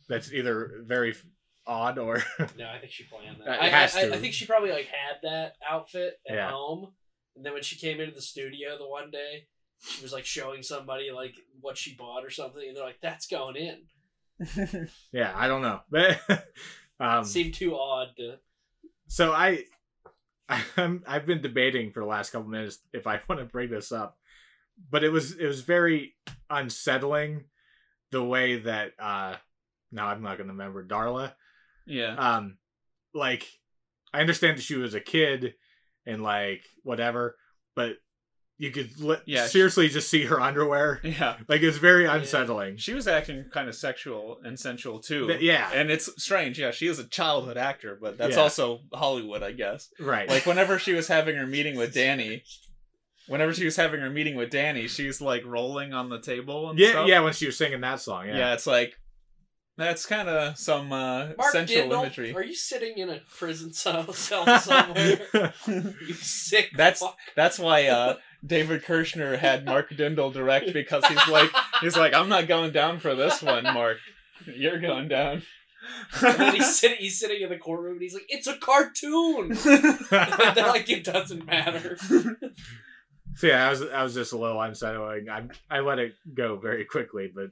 Speaker 2: that's either very odd or
Speaker 3: No, I think she planned
Speaker 2: It
Speaker 3: that.
Speaker 2: has to.
Speaker 3: I think she probably like had that outfit at
Speaker 2: Yeah.
Speaker 3: home, and then when she came into the studio the one day, she was like showing somebody like what she bought or something, and they're like, "That's going in."
Speaker 2: yeah. I don't know, but
Speaker 3: Seemed too odd to.
Speaker 2: so I've been debating for the last couple minutes if I want to bring this up, but it was very unsettling the way that now I'm not going to remember Darla.
Speaker 1: Yeah.
Speaker 2: Like I understand that she was a kid and like whatever, but you could seriously just see her underwear.
Speaker 1: Yeah.
Speaker 2: Like it's very unsettling.
Speaker 1: She was acting kind of sexual and sensual too.
Speaker 2: Yeah.
Speaker 1: And it's strange. Yeah, she is a childhood actor, but that's
Speaker 2: Yeah.
Speaker 1: also Hollywood, I guess.
Speaker 2: Right.
Speaker 1: Like whenever she was having her meeting with Danny, she's like rolling on the table and stuff.
Speaker 2: Yeah, when she was singing that song.
Speaker 1: Yeah, it's like that's kind of some
Speaker 3: Mark
Speaker 1: sensual
Speaker 3: Dindal,
Speaker 1: imagery.
Speaker 3: are you sitting in a prison cell somewhere? You sick.
Speaker 1: That's
Speaker 3: fuck.
Speaker 1: that's why David Kirshner had Mark Dindal direct, because he's like I'm not going down for this one, Mark. You're going down.
Speaker 3: And then he's sitting in the courtroom and he's like, "It's a cartoon." And they're like, "It doesn't matter."
Speaker 2: So yeah, I was just a little unsettling. I let it go very quickly, but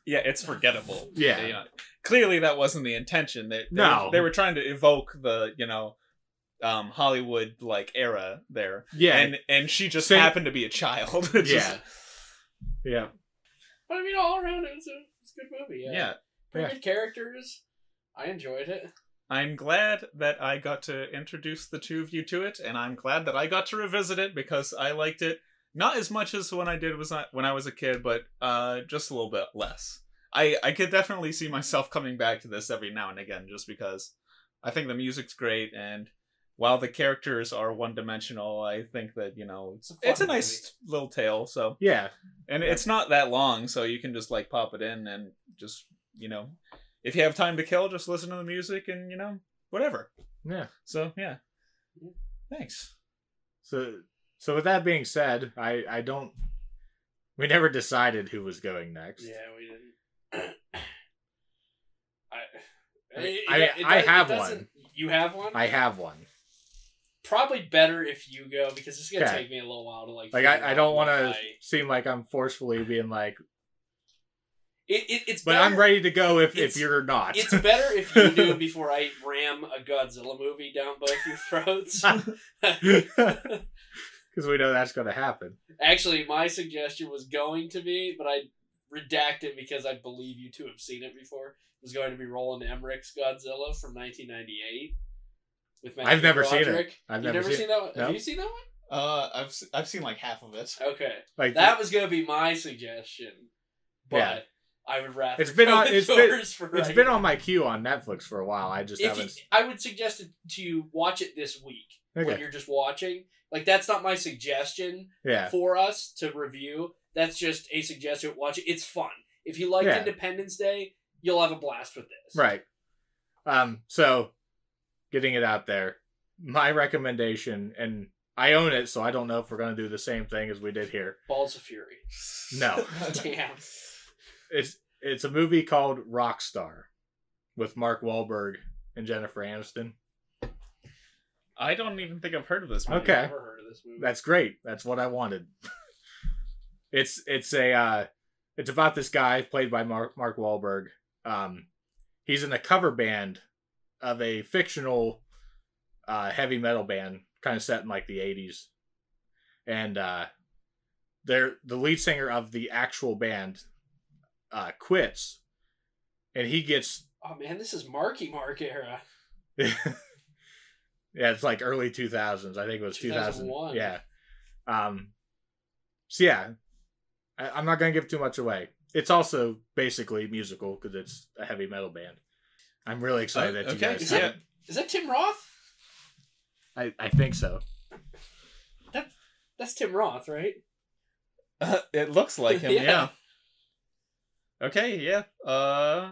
Speaker 1: Yeah, it's forgettable.
Speaker 2: Yeah.
Speaker 1: You know, clearly that wasn't the intention. They were trying to evoke the, Hollywood like era there.
Speaker 2: Yeah.
Speaker 1: And she just happened to be a child.
Speaker 2: Yeah. Yeah.
Speaker 3: But I mean, all around it's a good movie.
Speaker 1: Yeah.
Speaker 3: Pretty good characters. I enjoyed it.
Speaker 1: I'm glad that I got to introduce the two of you to it, and I'm glad that I got to revisit it because I liked it not as much as when I was a kid, but just a little bit less. I could definitely see myself coming back to this every now and again, just because I think the music's great, and while the characters are one-dimensional, I think that it's a nice little tale. So
Speaker 2: yeah,
Speaker 1: and it's not that long, so you can just like pop it in and just if you have time to kill, just listen to the music and whatever.
Speaker 2: Yeah.
Speaker 1: So yeah, thanks.
Speaker 2: So with that being said, we never decided who was going next.
Speaker 3: Yeah, we didn't.
Speaker 2: I have one.
Speaker 3: You have one?
Speaker 2: I have one.
Speaker 3: Probably better if you go, because it's gonna
Speaker 2: Okay.
Speaker 3: take me a little while to like.
Speaker 2: I don't want to seem like I'm forcefully being like.
Speaker 3: It's.
Speaker 2: But
Speaker 3: better,
Speaker 2: I'm ready to go if you're not.
Speaker 3: It's better if you do before I ram a Godzilla movie down both your throats.
Speaker 2: Because we know that's going to happen.
Speaker 3: Actually, my suggestion was going to be, but I redact it because I believe you two have seen it before. It was going to be Roland Emmerich's Godzilla from 1998 with Matthew
Speaker 2: I've never
Speaker 3: Broderick.
Speaker 2: seen it. I've never seen
Speaker 3: that one?
Speaker 2: No.
Speaker 3: Have you seen that one?
Speaker 1: I've seen like half of it.
Speaker 3: Okay,
Speaker 2: Like
Speaker 3: that was going to be my suggestion, but
Speaker 2: Yeah.
Speaker 3: I would rather.
Speaker 2: It's been
Speaker 3: go
Speaker 2: on.
Speaker 3: with
Speaker 2: It's
Speaker 3: yours
Speaker 2: been on my queue on Netflix for a while. I just haven't.
Speaker 3: I would suggest it to you watch it this week when
Speaker 2: Okay.
Speaker 3: you're just watching. Like, that's not my suggestion
Speaker 2: Yeah.
Speaker 3: for us to review. That's just a suggestion. Watch it. It's fun. If you like
Speaker 2: Yeah.
Speaker 3: Independence Day, you'll have a blast with this.
Speaker 2: Right. So, getting it out there, my recommendation, and I own it, so I don't know if we're going to do the same thing as we did here.
Speaker 3: Balls of Fury.
Speaker 2: No.
Speaker 3: Damn.
Speaker 2: It's a movie called Rockstar with Mark Wahlberg and Jennifer Aniston.
Speaker 1: I don't even think I've heard of this movie.
Speaker 2: Okay.
Speaker 3: I've never heard of this movie.
Speaker 2: That's great. That's what I wanted. It's about this guy played by Mark Wahlberg. He's in a cover band of a fictional heavy metal band, kind of set in like the 80s. And the lead singer of the actual band quits, and he gets.
Speaker 3: Oh man, this is Marky Mark era.
Speaker 2: Yeah, it's like early 2000s. I think it was
Speaker 3: 2001.
Speaker 2: Yeah. So yeah, I'm not gonna give too much away. It's also basically musical because it's a heavy metal band. I'm really excited that you
Speaker 1: okay.
Speaker 2: guys.
Speaker 1: Yeah.
Speaker 3: Is that Tim Roth?
Speaker 2: I think so.
Speaker 3: That's Tim Roth, right?
Speaker 1: It looks like him.
Speaker 3: Yeah.
Speaker 1: Yeah. Okay. Yeah.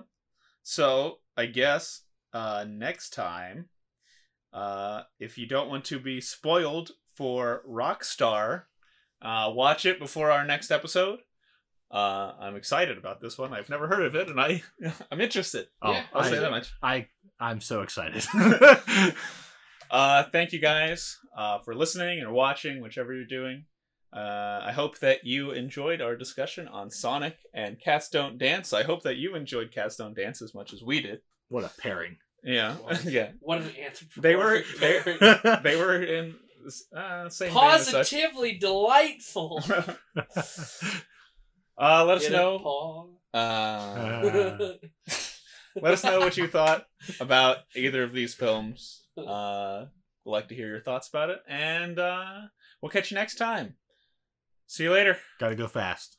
Speaker 1: So I guess next time If you don't want to be spoiled for Rockstar, watch it before our next episode. I'm excited about this one. I've never heard of it, and I'm interested.
Speaker 3: Yeah,
Speaker 1: I'll say that much.
Speaker 2: I'm so excited.
Speaker 1: Thank you guys for listening or watching, whichever you're doing. I hope that you enjoyed our discussion on Sonic and Cats Don't Dance. I hope that you enjoyed Cats Don't Dance as much as we did.
Speaker 2: What a pairing.
Speaker 1: Yeah, yeah.
Speaker 3: What an answer.
Speaker 1: They were in same
Speaker 3: positively delightful.
Speaker 1: Let us
Speaker 3: Get
Speaker 1: know.
Speaker 3: it, Paul?
Speaker 1: Let us know what you thought about either of these films. We'd like to hear your thoughts about it, and we'll catch you next time. See you later.
Speaker 2: Gotta go fast.